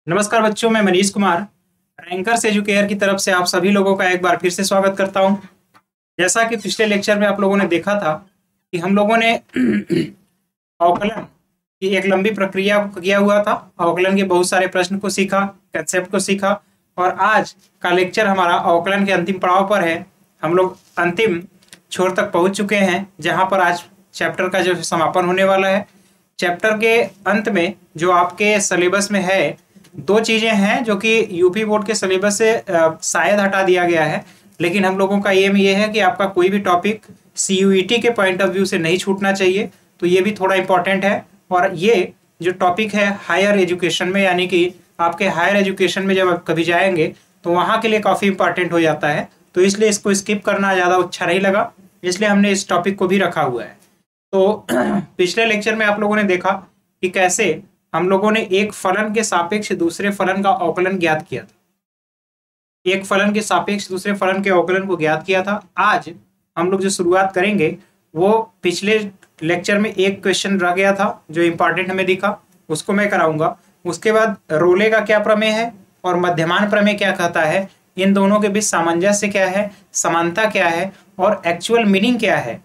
नमस्कार बच्चों, मैं मनीष कुमार रैंकर्स एजुकेयर की तरफ से आप सभी लोगों का एक बार फिर से स्वागत करता हूं। जैसा कि पिछले लेक्चर में आप लोगों ने देखा था कि हम लोगों ने अवकलन की एक लंबी प्रक्रिया किया हुआ था। अवकलन के बहुत सारे प्रश्न को सीखा, कंसेप्ट को सीखा और आज का लेक्चर हमारा अवकलन के अंतिम पड़ाव पर है। हम लोग अंतिम छोर तक पहुंच चुके हैं, जहां पर आज चैप्टर का जो समापन होने वाला है। चैप्टर के अंत में जो आपके सिलेबस में है, दो चीजें हैं जो कि यूपी बोर्ड के सिलेबस से शायद हटा दिया गया है, लेकिन हम लोगों का एम ये है कि आपका कोई भी टॉपिक सीयूईटी के पॉइंट ऑफ व्यू से नहीं छूटना चाहिए। तो ये भी थोड़ा इंपॉर्टेंट है। और ये जो टॉपिक है हायर एजुकेशन में, यानी कि आपके हायर एजुकेशन में जब आप कभी जाएंगे तो वहाँ के लिए काफ़ी इंपॉर्टेंट हो जाता है। तो इसलिए इसको स्किप करना ज़्यादा अच्छा नहीं लगा, इसलिए हमने इस टॉपिक को भी रखा हुआ है। तो पिछले लेक्चर में आप लोगों ने देखा कि कैसे हम लोगों ने एक फलन के सापेक्ष दूसरे फलन का अवकलन ज्ञात किया था। एक फलन के सापेक्ष दूसरे फलन के अवकलन को ज्ञात किया था। आज हम लोग जो शुरुआत करेंगे वो पिछले लेक्चर में एक क्वेश्चन रह गया था जो इंपॉर्टेंट हमें दिखा, उसको मैं कराऊंगा। उसके बाद रोले का क्या प्रमेय है और मध्यमान प्रमेय क्या कहता है, इन दोनों के बीच सामंजस्य क्या है, समानता क्या है और एक्चुअल मीनिंग क्या है।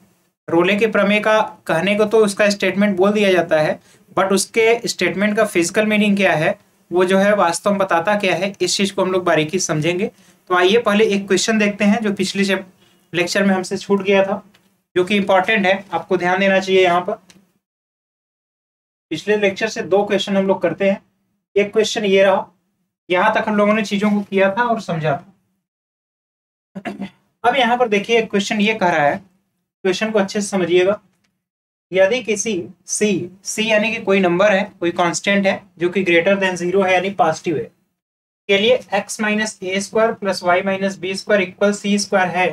रोले के प्रमेय का कहने को तो उसका स्टेटमेंट बोल दिया जाता है, बट उसके स्टेटमेंट का फिजिकल मीनिंग क्या है, वो जो है वास्तव में बताता क्या है, इस चीज को हम लोग बारीकी समझेंगे। तो आइए पहले एक क्वेश्चन देखते हैं जो पिछले लेक्चर में हमसे छूट गया था, जो कि इंपॉर्टेंट है, आपको ध्यान देना चाहिए। यहाँ पर पिछले लेक्चर से दो क्वेश्चन हम लोग करते हैं। एक क्वेश्चन ये रहा, यहाँ तक हम लोगों ने चीजों को किया था और समझा था। अब यहाँ पर देखिए एक क्वेश्चन ये कह रहा है, क्वेश्चन को अच्छे से समझिएगा। यदि किसी सी यानी कि कोई नंबर है, कोई कांस्टेंट है जो कि ग्रेटर देन 0 है यानी पॉजिटिव है, के लिए x minus a square plus y minus b square equal c square है,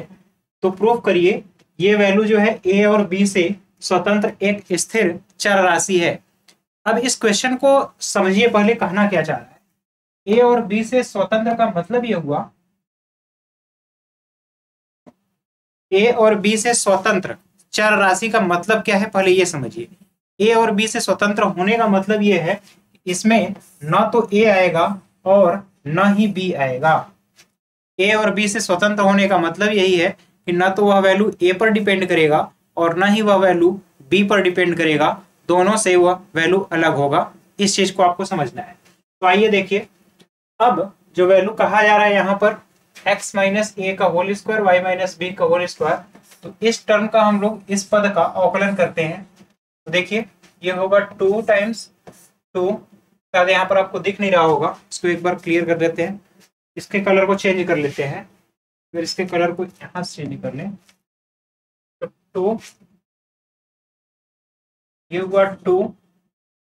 तो प्रूव करिए ये वैल्यू जो है ए और बी से स्वतंत्र एक स्थिर चर राशि है। अब इस क्वेश्चन को समझिए, पहले कहना क्या चाह रहा है। ए और बी से स्वतंत्र का मतलब ये हुआ, ए और बी से स्वतंत्र चर राशि का मतलब क्या है, पहले ये समझिए। ए और बी से स्वतंत्र होने का मतलब ये है, इसमें न तो ए आएगा और न ही बी आएगा। ए और बी से स्वतंत्र होने का मतलब यही है कि न तो वह वैल्यू ए पर डिपेंड करेगा और न ही वह वैल्यू बी पर डिपेंड करेगा, दोनों से वह वैल्यू अलग होगा। इस चीज को आपको समझना है। तो आइए देखिए, अब जो वैल्यू कहा जा रहा है यहाँ पर x माइनस ए का whole square Y minus B का होल स्क्वायर, तो इस टर्म का हम लोग इस पद का अवकलन करते हैं। तो देखिए ये होगा 2 टाइम्स 2, शायद यहाँ पर आपको दिख नहीं रहा होगा, इसको एक बार क्लियर कर देते हैं। इसके कलर को चेंज कर लेते हैं, फिर इसके कलर को यहाँ से चेंज कर लें। तो 2, ये हुआ 2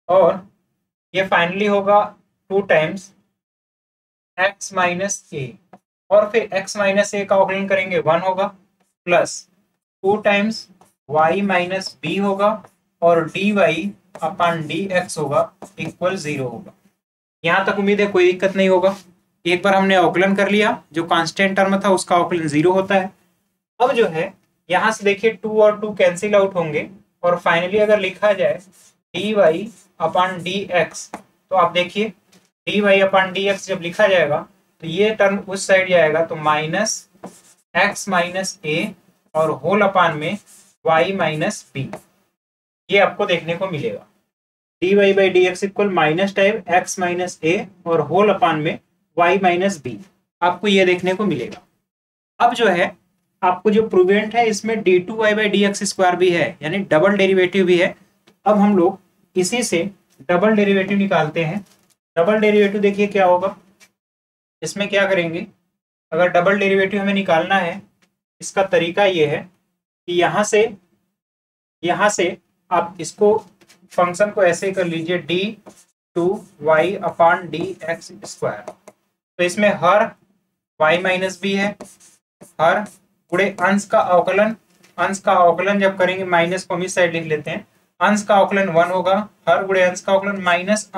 और ये फाइनली होगा 2 टाइम्स x माइनस ए, और फिर x माइनस ए का अवकलन करेंगे 1 होगा, plus 2 times y minus B होगा और dy अपॉन dx होगा इक्वल 0 होगा। यहाँ तक उम्मीद है कोई दिक्कत नहीं होगा। एक बार हमने अवकलन कर लिया, जो कांस्टेंट टर्म था उसका अवकलन 0 होता है। अब जो है यहाँ से देखिए 2 और 2 कैंसिल आउट होंगे और फाइनली अगर लिखा जाए dy अपॉन dx, तो आप देखिए dy अपॉन dx जब लिखा जाएगा तो ये टर्म उस साइड जाएगा, तो माइनस x माइनस ए और होल अपान में y माइनस बी, ये आपको देखने को मिलेगा। dy by d x equal minus type x minus a और होल अपान में y माइनस बी, आपको ये देखने को मिलेगा। अब जो है आपको जो प्रूवेंट है इसमें d2y by d x square भी है, यानी डबल डेरिवेटिव भी है। अब हम लोग इसी से डबल डेरिवेटिव निकालते हैं। डबल डेरिवेटिव देखिए क्या होगा, इसमें क्या करेंगे, अगर डबल डेरिवेटिव हमें निकालना है, इसका तरीका ये है कि यहाँ से आप इसको फंक्शन को ऐसे कर लीजिए d2y upon d x square. तो इसमें हर y माइनस बी है, हर पूरे अंश का अवकलन जब करेंगे, माइनस को हम इस साइड लिख लेते हैं, अंश का अवकलन 1 होगा, हर गुणे अंश का अवकलन माइनस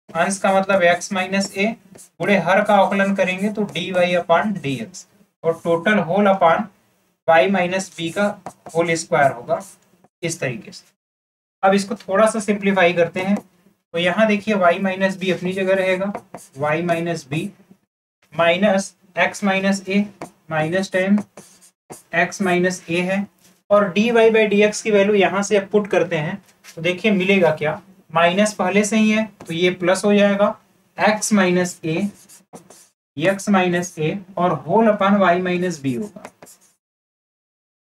अंश का मतलब x माइनस ए, गुणे हर का अवकलन करेंगे तो dy अपॉन डी एक्स, और total whole upon y minus B का होल स्क्वायर होगा, इस तरीके से। अब इसको थोड़ा सा सिंप्लीफाई करते हैं, तो यहाँ देखिए y माइनस बी अपनी जगह रहेगा, y minus b minus x minus a minus time x minus a है, और dy बाई dx की वैल्यू यहाँ से अब पुट करते हैं तो देखिए मिलेगा क्या, माइनस पहले से ही है तो ये प्लस हो जाएगा, x माइनस ए और whole upon y minus B होगा,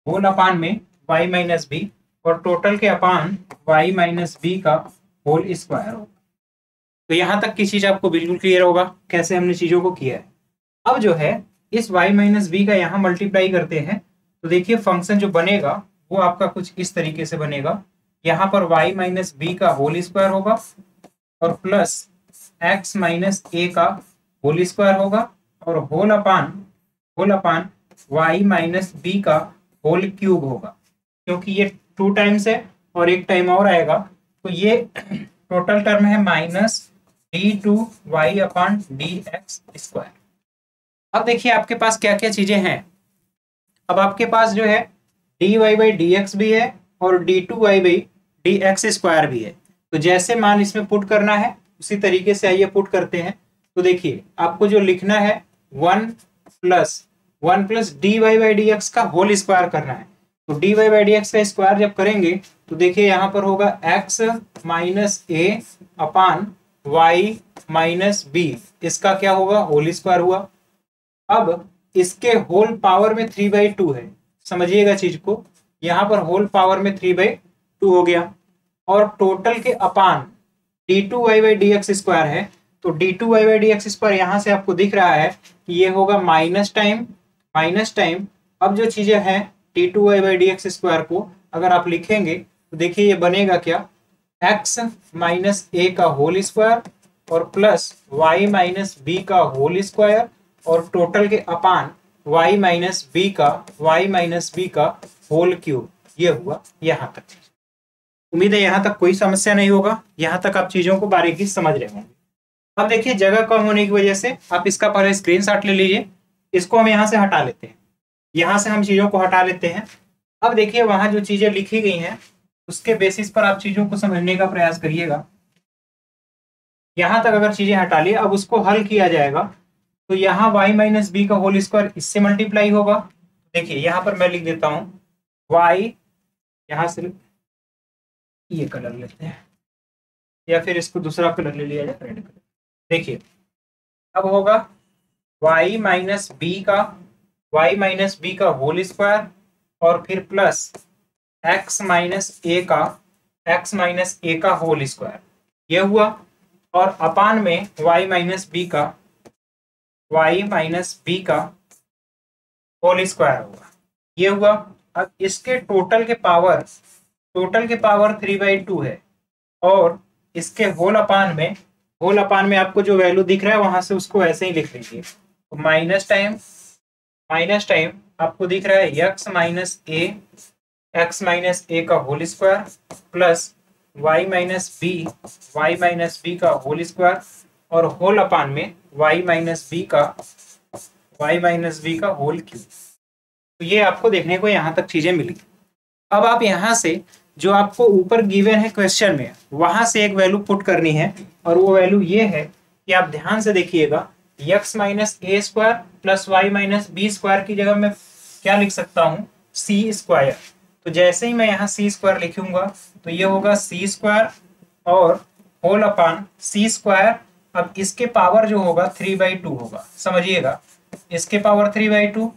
होल अपान में y माइनस बी और टोटल के अपान y माइनस बी का होल स्क्वायर होगा। तो यहां तक की चीज आपको बिल्कुल क्लियर होगा कैसे हमने चीजों को किया है। अब जो है इस y माइनस बी का यहाँ मल्टीप्लाई करते हैं तो देखिए फंक्शन जो बनेगा वो आपका कुछ इस तरीके से बनेगा, यहाँ पर y माइनस बी का होल स्क्वायर होगा और प्लस x माइनस ए का होल स्क्वायर होगा और whole upon y minus B का होल क्यूब होगा, क्योंकि ये 2 टाइम्स है और एक टाइम और आएगा तो ये टोटल टर्म है माइनस d2y अपान dx स्क्वायर। अब देखिए आपके पास क्या क्या चीजें हैं, अब आपके पास जो है dy बाई dx भी है और d2y बाई dx स्क्वायर भी है। तो जैसे मान इसमें पुट करना है उसी तरीके से आइए पुट करते हैं। तो देखिए आपको जो लिखना है 1 प्लस dy बाई dx का होल स्क्वायर करना है। तो dy बाई dx का स्क्वायर जब करेंगे तो देखिए यहाँ पर होगा x माइनस ए अपान y माइनस बी, इसका क्या होगा होल स्क्वायर हुआ। अब इसके होल पावर में 3/2 है, समझिएगा चीज को, यहाँ पर होल पावर में 3/2 हो गया और टोटल के अपान d2y बाई dx स्क्वायर है। तो d2y बाई dx स्क्वायर यहाँ से आपको दिख रहा है कि ये होगा माइनस टाइम। अब जो चीजें हैं d2y बाई dx स्क्वायर को अगर आप लिखेंगे तो देखिए ये बनेगा क्या, x माइनस ए का होल स्क्वायर और प्लस y माइनस बी का होल स्क्वायर और टोटल के अपान y माइनस बी का होल क्यूब। ये हुआ यहाँ तक। उम्मीद है यहाँ तक कोई समस्या नहीं होगा, यहाँ तक आप चीजों को बारीकी से समझ रहे होंगे। अब देखिए जगह कम होने की वजह से आप इसका पहले स्क्रीनशॉट ले लीजिए, इसको हम यहाँ से हटा लेते हैं, यहाँ से हम चीजों को हटा लेते हैं। अब देखिए वहां जो चीजें लिखी गई हैं उसके बेसिस पर आप चीजों को समझने का प्रयास करिएगा। यहाँ तक अगर चीजें हटा ली, अब उसको हल किया जाएगा तो यहाँ y माइनस बी का होल स्क्वायर इससे मल्टीप्लाई होगा। देखिए यहाँ पर मैं लिख देता हूँ y, यहाँ से ये कलर लेते हैं या फिर इसको दूसरा कलर ले लिया जाए, रेड कलर। देखिए अब होगा y माइनस बी का होल स्क्वायर और फिर प्लस x माइनस ए का होल स्क्वायर, ये हुआ, और अपान में y माइनस बी का होल स्क्वायर होगा, ये हुआ। अब इसके टोटल के पावर 3/2 है और इसके होल अपान में आपको जो वैल्यू दिख रहा है वहां से उसको ऐसे ही लिख लीजिए। तो माइनस टाइम आपको दिख रहा है x माइनस ए का whole square plus y minus B का होल स्क्वायर और होल अपान में y माइनस बी का होल क्यूब। तो ये आपको देखने को यहाँ तक चीजें मिली। अब आप यहाँ से जो आपको ऊपर गिवन है क्वेश्चन में वहां से एक वैल्यू पुट करनी है और वो वैल्यू ये है कि आप ध्यान से देखिएगा, x minus a square plus y minus b square की जगह मैं क्या लिख सकता हूँ, सी स्क्वायर। तो जैसे ही मैं यहाँ सी स्क्वायर लिखूंगा तो ये होगा सी स्क्वायर और होल अपान सी स्क्वायर। अब इसके पावर जो होगा 3/2 होगा, समझिएगा, इसके पावर 3/2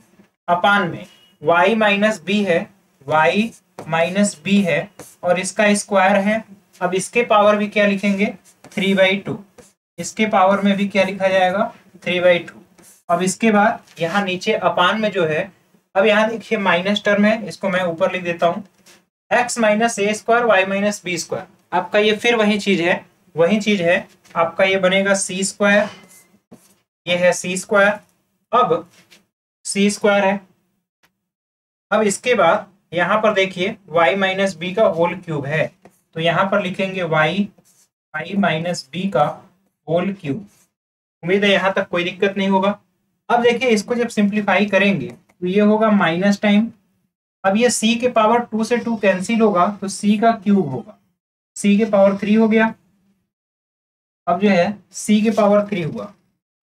अपान में y माइनस बी है और इसका स्क्वायर है। अब इसके पावर भी क्या लिखेंगे 3/2, इसके पावर में भी क्या लिखा जाएगा 3/2। अब इसके बाद यहाँ नीचे अपान में जो है, अब यहाँ देखिए माइनस टर्म है, इसको मैं ऊपर लिख देता हूँ, x minus a square Y minus b square. आपका ये फिर वही चीज है आपका ये बनेगा सी स्क्वायर, ये है सी स्क्वायर, अब सी स्क्वायर है। अब इसके बाद यहाँ पर देखिए y माइनस बी का होल क्यूब है, तो यहाँ पर लिखेंगे y माइनस बी का होल क्यूब। उम्मीद है यहाँ तक कोई दिक्कत नहीं होगा। अब देखिए इसको जब सिंप्लीफाई करेंगे तो ये होगा माइनस टाइम, अब ये c के पावर 2 से 2 कैंसिल होगा तो c का क्यूब होगा, c के पावर 3 हो गया अब जो है c के पावर 3 हुआ।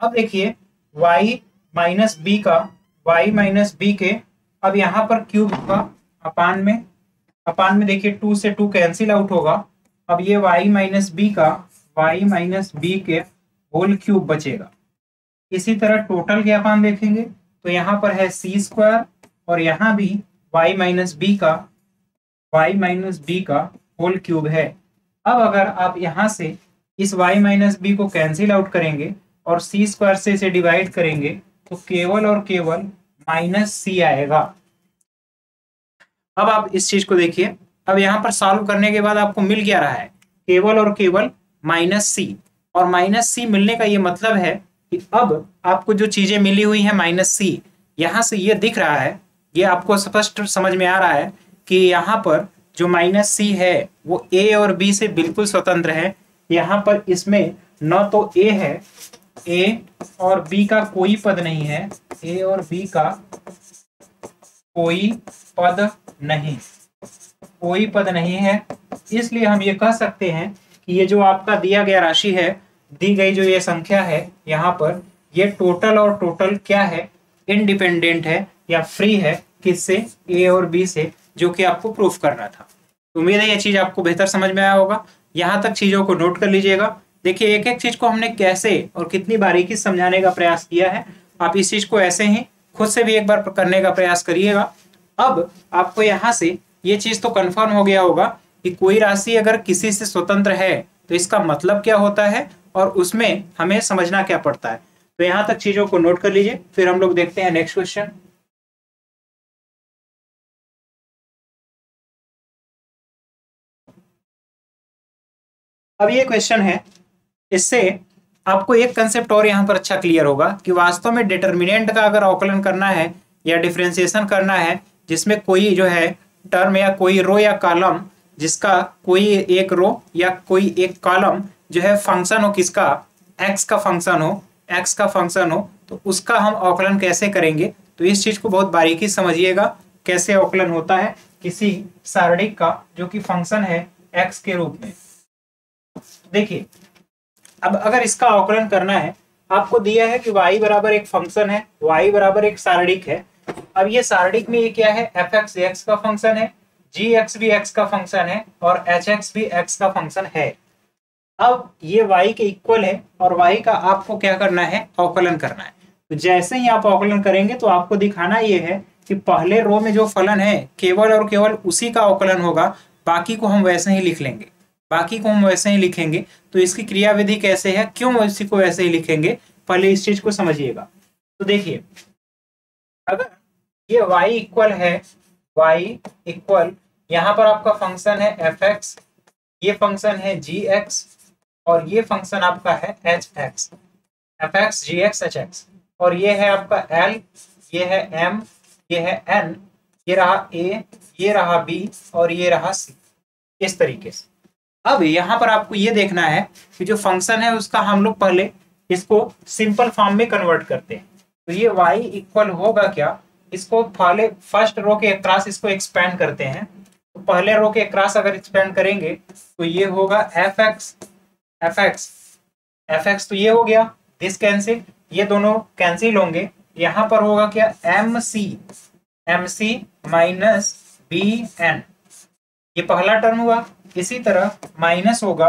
अब देखिए y माइनस बी का, y माइनस बी के, अब यहाँ पर क्यूब होगा अपान में देखिए 2 से 2 कैंसिल आउट होगा। अब ये y माइनस बी का, y माइनस बी के होल क्यूब बचेगा। इसी तरह टोटल के अपान देखेंगे तो यहाँ पर है सी स्क्वायर और यहाँ भी y माइनस बी का होल क्यूब है। अब अगर आप यहाँ से इस y माइनस बी को कैंसिल आउट करेंगे और सी स्क्वायर से इसे डिवाइड करेंगे तो केवल और केवल माइनस सी आएगा। अब आप इस चीज को देखिए, अब यहाँ पर सॉल्व करने के बाद आपको मिल क्या रहा है, केवल और केवल माइनस सी। और माइनस सी मिलने का ये मतलब है कि अब आपको जो चीजें मिली हुई हैं माइनस सी, यहाँ से ये दिख रहा है, ये आपको स्पष्ट समझ में आ रहा है कि यहाँ पर जो माइनस सी है वो ए और बी से बिल्कुल स्वतंत्र है। यहाँ पर इसमें न तो ए है, ए और बी का कोई पद नहीं है, ए और बी का कोई पद नहीं है। इसलिए हम ये कह सकते हैं कि ये जो आपका दिया गया राशि है, दी गई जो ये संख्या है यहाँ पर, ये टोटल और टोटल क्या है, इंडिपेंडेंट है या फ्री है, किससे, ए और बी से, जो कि आपको प्रूफ करना था। उम्मीद है ये चीज आपको बेहतर समझ में आया होगा। यहाँ तक चीजों को नोट कर लीजिएगा। देखिए एक एक चीज को हमने कैसे और कितनी बारीकी से समझाने का प्रयास किया है। आप इस चीज को ऐसे ही खुद से भी एक बार करने का प्रयास करिएगा। अब आपको यहाँ से ये चीज तो कंफर्म हो गया होगा कि कोई राशि अगर किसी से स्वतंत्र है तो इसका मतलब क्या होता है और उसमें हमें समझना क्या पड़ता है। तो यहाँ तक चीजों को नोट कर लीजिए, फिर हम लोग देखते हैं नेक्स्ट क्वेश्चन। अब ये क्वेश्चन है, इससे आपको एक कंसेप्ट और यहाँ पर अच्छा क्लियर होगा कि वास्तव में डिटर्मिनेंट का अगर अवकलन करना है या डिफरेंशिएशन करना है, जिसमें कोई जो है टर्म या कोई रो या कॉलम, जिसका कोई एक रो या कोई एक कॉलम जो है फंक्शन हो, किसका, एक्स का फंक्शन हो, तो उसका हम अवकलन कैसे करेंगे। तो इस चीज को बहुत बारीकी समझिएगा, कैसे अवकलन होता है किसी सारणिक का जो कि फंक्शन है एक्स के रूप में। देखिए अब अगर इसका अवकलन करना है, आपको दिया है कि y बराबर एक फंक्शन है, y बराबर एक सारणिक है। अब ये सारणिक में ये क्या है, fx x का फंक्शन है, gx भी x का फंक्शन है और hx भी x का फंक्शन है। अब ये y के इक्वल है और y का आपको क्या करना है, अवकलन करना है। तो जैसे ही आप अवकलन करेंगे तो आपको दिखाना ये है कि पहले रो में जो फलन है केवल और केवल उसी का अवकलन होगा, बाकी को हम वैसे ही लिखेंगे। तो इसकी क्रियाविधि कैसे है, क्यों इसी को वैसे ही लिखेंगे, पहले इस चीज को समझिएगा। तो देखिए अगर ये y इक्वल है, यहाँ पर आपका फंक्शन है fx, ये फंक्शन है gx और ये फंक्शन आपका है hx, fx gx hx, और ये है आपका l, ये है m, ये है n, ये रहा a, ये रहा b और ये रहा c, इस तरीके से। अब यहाँ पर आपको ये देखना है कि जो फंक्शन है उसका हम लोग पहले इसको सिंपल फॉर्म में कन्वर्ट करते हैं। तो ये y इक्वल होगा क्या, इसको पहले फर्स्ट रो के अक्रॉस इसको एक्सपेंड करते हैं। तो पहले रो के अक्रॉस अगर एक्सपेंड करेंगे तो ये होगा fx, तो ये हो गया, दिस कैंसिल, ये दोनों कैंसिल होंगे। यहाँ पर होगा क्या, mc माइनस bn, ये पहला टर्म हुआ। इसी तरह माइनस होगा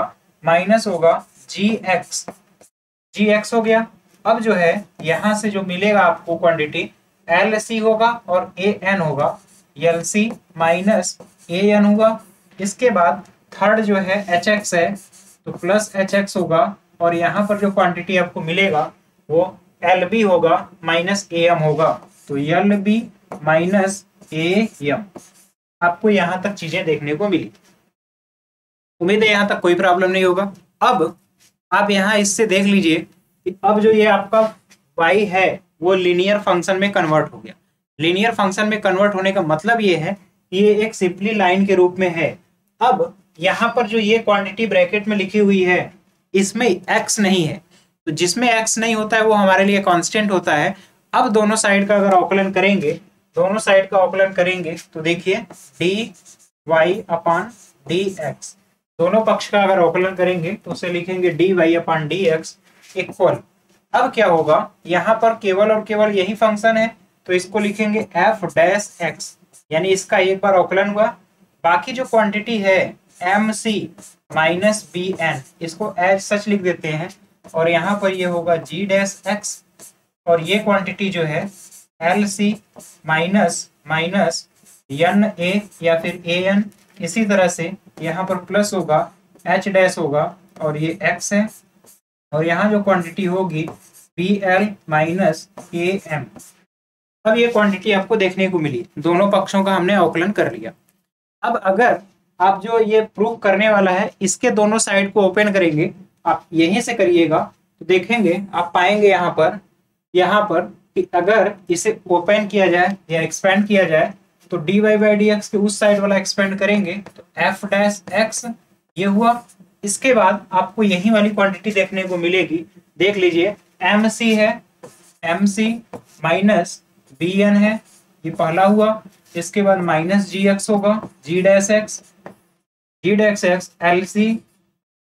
gx हो गया। अब जो है यहाँ से जो मिलेगा आपको क्वांटिटी lc होगा और an होगा, lc माइनस an हुआ। इसके बाद थर्ड जो है hx है तो प्लस hx होगा और यहाँ पर जो क्वांटिटी आपको मिलेगा वो lb होगा माइनस am होगा। तो lb माइनस am, आपको यहाँ तक चीजें देखने को मिली। उम्मीद है यहाँ तक कोई प्रॉब्लम नहीं होगा। अब आप यहाँ इससे देख लीजिए कि अब जो ये आपका y है वो लीनियर फंक्शन में कन्वर्ट हो गया। लीनियर फंक्शन में कन्वर्ट होने का मतलब ये है कि ये एक सिंपली लाइन के रूप में है। अब यहाँ पर जो ये क्वांटिटी ब्रैकेट में लिखी हुई है इसमें x नहीं है, तो जिसमें x नहीं होता है वो हमारे लिए कांस्टेंट होता है। अब दोनों साइड का अगर अवकलन करेंगे तो देखिए dy अपॉन dx, दोनों पक्ष का अगर अवकलन करेंगे तो उसे लिखेंगे dy/dx इक्वल, अब क्या होगा, यहाँ पर केवल और केवल यही फंक्शन है तो इसको लिखेंगे f'(x), यानी इसका एक बार अवकलन हुआ, बाकी जो क्वांटिटी है mc माइनस bn इसको एज सच लिख देते हैं, और यहाँ पर ये होगा g'(x), और ये क्वांटिटी जो है lc माइनस माइनस na या फिर an, इसी तरह से यहाँ पर प्लस होगा h' होगा और ये x है, और यहाँ जो क्वांटिटी होगी bl माइनस am। अब ये क्वांटिटी आपको देखने को मिली, दोनों पक्षों का हमने अवकलन कर लिया। अब अगर आप जो ये प्रूव करने वाला है इसके दोनों साइड को ओपन करेंगे, आप यहीं से करिएगा तो देखेंगे, आप पाएंगे यहाँ पर कि अगर इसे ओपन किया जाए या एक्सपेंड किया जाए तो dy/dx के उस साइड वाला एक्सपेंड करेंगे तो f'(x) ये हुआ। इसके बाद आपको यही वाली क्वांटिटी देखने को मिलेगी, देख लीजिए mc है, mc माइनस bn है, ये पहला हुआ। इसके बाद माइनस gx होगा, g'(x)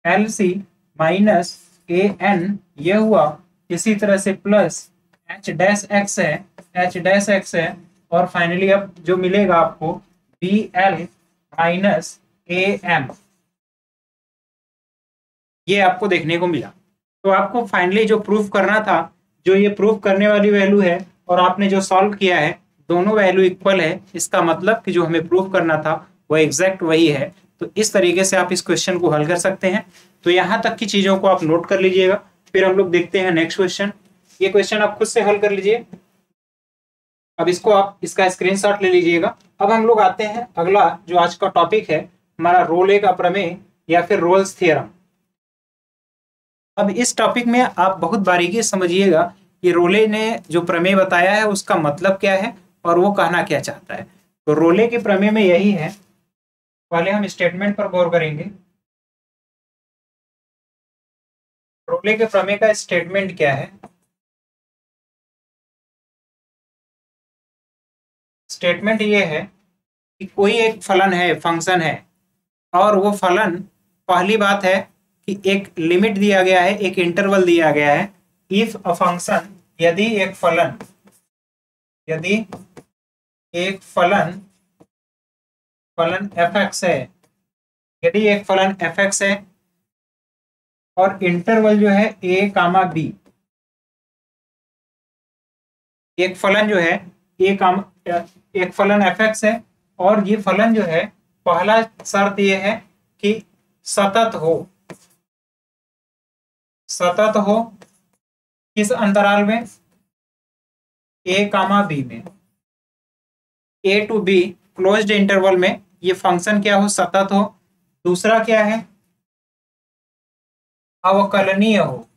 lc माइनस an ये हुआ। इसी तरह से प्लस h'(x) है, और फाइनली अब जो मिलेगा आपको bl माइनस am, ये आपको देखने को मिला। तो आपको फाइनली जो प्रूफ करना था, जो ये प्रूफ करने वाली वैल्यू है और आपने जो सॉल्व किया है, दोनों वैल्यू इक्वल है, इसका मतलब कि जो हमें प्रूफ करना था वो एग्जैक्ट वही है। तो इस तरीके से आप इस क्वेश्चन को हल कर सकते हैं। तो यहाँ तक की चीजों को आप नोट कर लीजिएगा, फिर हम लोग देखते हैं नेक्स्ट क्वेश्चन। ये क्वेश्चन आप खुद से हल कर लीजिए। अब इसको आप इसका स्क्रीनशॉट ले लीजिएगा। अब हम लोग आते हैं अगला जो आज का टॉपिक है हमारा, रोले का प्रमेय या फिर रोल्स थ्योरम। अब इस टॉपिक में आप बहुत बारीकी समझिएगा कि रोले ने जो प्रमेय बताया है उसका मतलब क्या है और वो कहना क्या चाहता है। तो रोले के प्रमेय में यही है, पहले हम स्टेटमेंट पर गौर करेंगे। रोले के प्रमेय का स्टेटमेंट क्या है? स्टेटमेंट ये है कि कोई एक फलन है, फंक्शन है, और वो फलन, पहली बात है कि एक लिमिट दिया गया है, एक इंटरवल दिया गया है। इफ अ फंक्शन, यदि एक फलन f(x) है, यदि एक फलन f(x) है और इंटरवल जो है a, b, एक फलन जो है एक फलन f(x) है और ये फलन जो है, पहला शर्त ये है कि सतत हो किस अंतराल में? a, b में, a to b closed interval में ये फंक्शन क्या हो? सतत हो। दूसरा क्या है? अवकलनीय हो।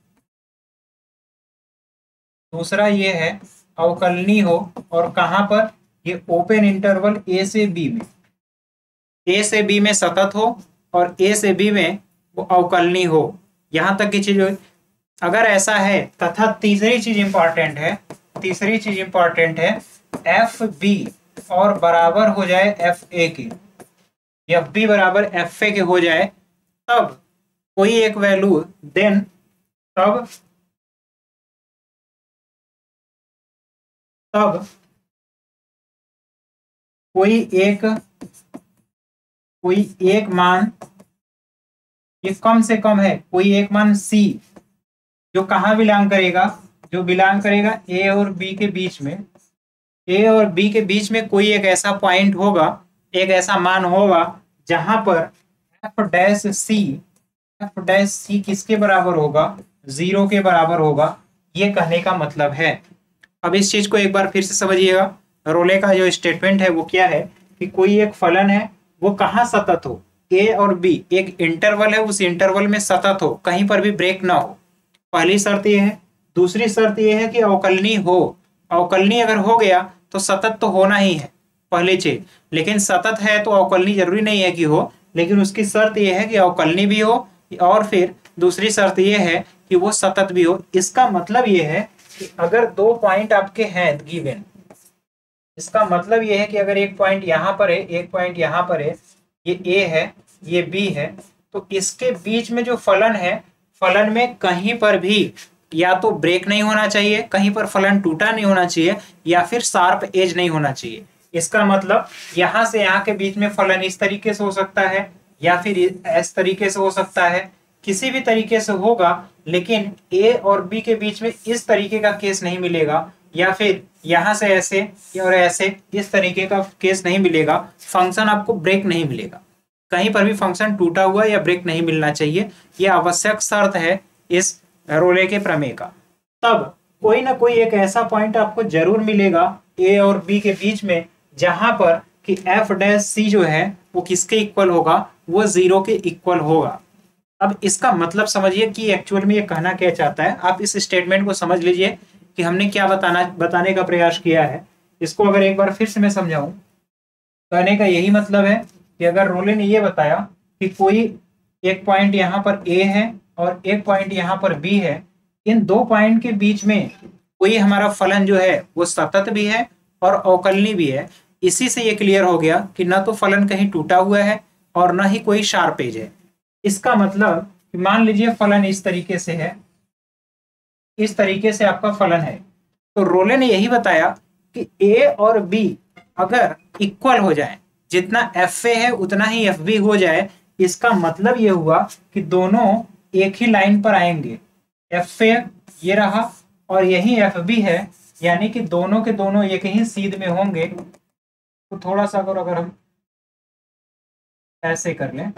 दूसरा ये है अवकलनीय हो, और कहां पर? ये ओपन इंटरवल a से b में, a से b में सतत हो और a से b में वो अवकलनीय हो। यहां तक की चीज अगर ऐसा है, तथा तीसरी चीज इंपॉर्टेंट है एफ बी और बराबर हो जाए एफ ए के, एफ बी बराबर एफ ए के हो जाए, तब कोई एक वैल्यू, देन तब कोई एक मान, ये कम से कम है, कोई एक मान c जो कहाँ बिलोंग करेगा? जो बिलोंग करेगा a और b के बीच में। a और b के बीच में कोई एक ऐसा पॉइंट होगा, एक ऐसा मान होगा जहां पर f'(c) किसके बराबर होगा? 0 के बराबर होगा। ये कहने का मतलब है। अब इस चीज को एक बार फिर से समझिएगा। रोले का जो स्टेटमेंट है वो क्या है कि कोई एक फलन है, वो कहाँ सतत हो? a और b एक इंटरवल है, उस इंटरवल में सतत हो, कहीं पर भी ब्रेक ना हो। पहली शर्त ये है। दूसरी शर्त ये है कि अवकलनीय हो। अवकलनीय अगर हो गया तो सतत तो होना ही है, पहली चीज। लेकिन सतत है तो अवकलनीय जरूरी नहीं है कि हो, लेकिन उसकी शर्त ये है कि अवकलनीय भी हो, और फिर दूसरी शर्त ये है कि वो सतत भी हो। इसका मतलब ये है कि अगर दो पॉइंट आपके हैं गिवन, इसका मतलब ये है कि अगर एक पॉइंट यहाँ पर है, एक पॉइंट यहाँ पर है, ये A है, ये B है, तो इसके बीच में जो फलन है, फलन में कहीं पर भी या तो ब्रेक नहीं होना चाहिए, कहीं पर फलन टूटा नहीं होना चाहिए, या फिर शार्प एज नहीं होना चाहिए। इसका मतलब यहां से यहां के बीच में फलन इस तरीके से हो सकता है या फिर इस तरीके से हो सकता है, किसी भी तरीके से होगा, लेकिन ए और बी के बीच में इस तरीके का केस नहीं मिलेगा, या फिर यहां से ऐसे और ऐसे इस तरीके का केस नहीं मिलेगा। फंक्शन आपको ब्रेक नहीं मिलेगा, कहीं पर भी फंक्शन टूटा हुआ या ब्रेक नहीं मिलना चाहिए। यह आवश्यक शर्त है इस रोले के प्रमेय का। तब कोई ना कोई एक ऐसा पॉइंट आपको जरूर मिलेगा ए और बी के बीच में, जहां पर कि एफ डैश सी जो है वो किसके इक्वल होगा, वो 0 के इक्वल होगा। अब इसका मतलब समझिए कि एक्चुअल में ये कहना क्या चाहता है। आप इस स्टेटमेंट को समझ लीजिए कि हमने क्या बताने का प्रयास किया है। इसको अगर एक बार फिर से मैं समझाऊं, कहने का यही मतलब है कि अगर रोले ने ये बताया कि कोई एक पॉइंट यहाँ पर ए है और एक पॉइंट यहाँ पर बी है, इन दो पॉइंट के बीच में कोई हमारा फलन जो है वो सतत भी है और अवकलनी भी है। इसी से ये क्लियर हो गया कि ना तो फलन कहीं टूटा हुआ है और ना ही कोई शार्प एज है। इसका मतलब कि मान लीजिए फलन इस तरीके से है, इस तरीके से आपका फलन है, तो रोले ने यही बताया कि ए और बी अगर इक्वल हो जाए, जितना एफ ए है उतना ही एफ बी हो जाए, इसका मतलब ये हुआ कि दोनों एक ही लाइन पर आएंगे। एफ ए ये रहा और यही एफ बी है, यानी कि दोनों के दोनों एक ही सीध में होंगे। तो थोड़ा सा अगर हम ऐसे कर लें,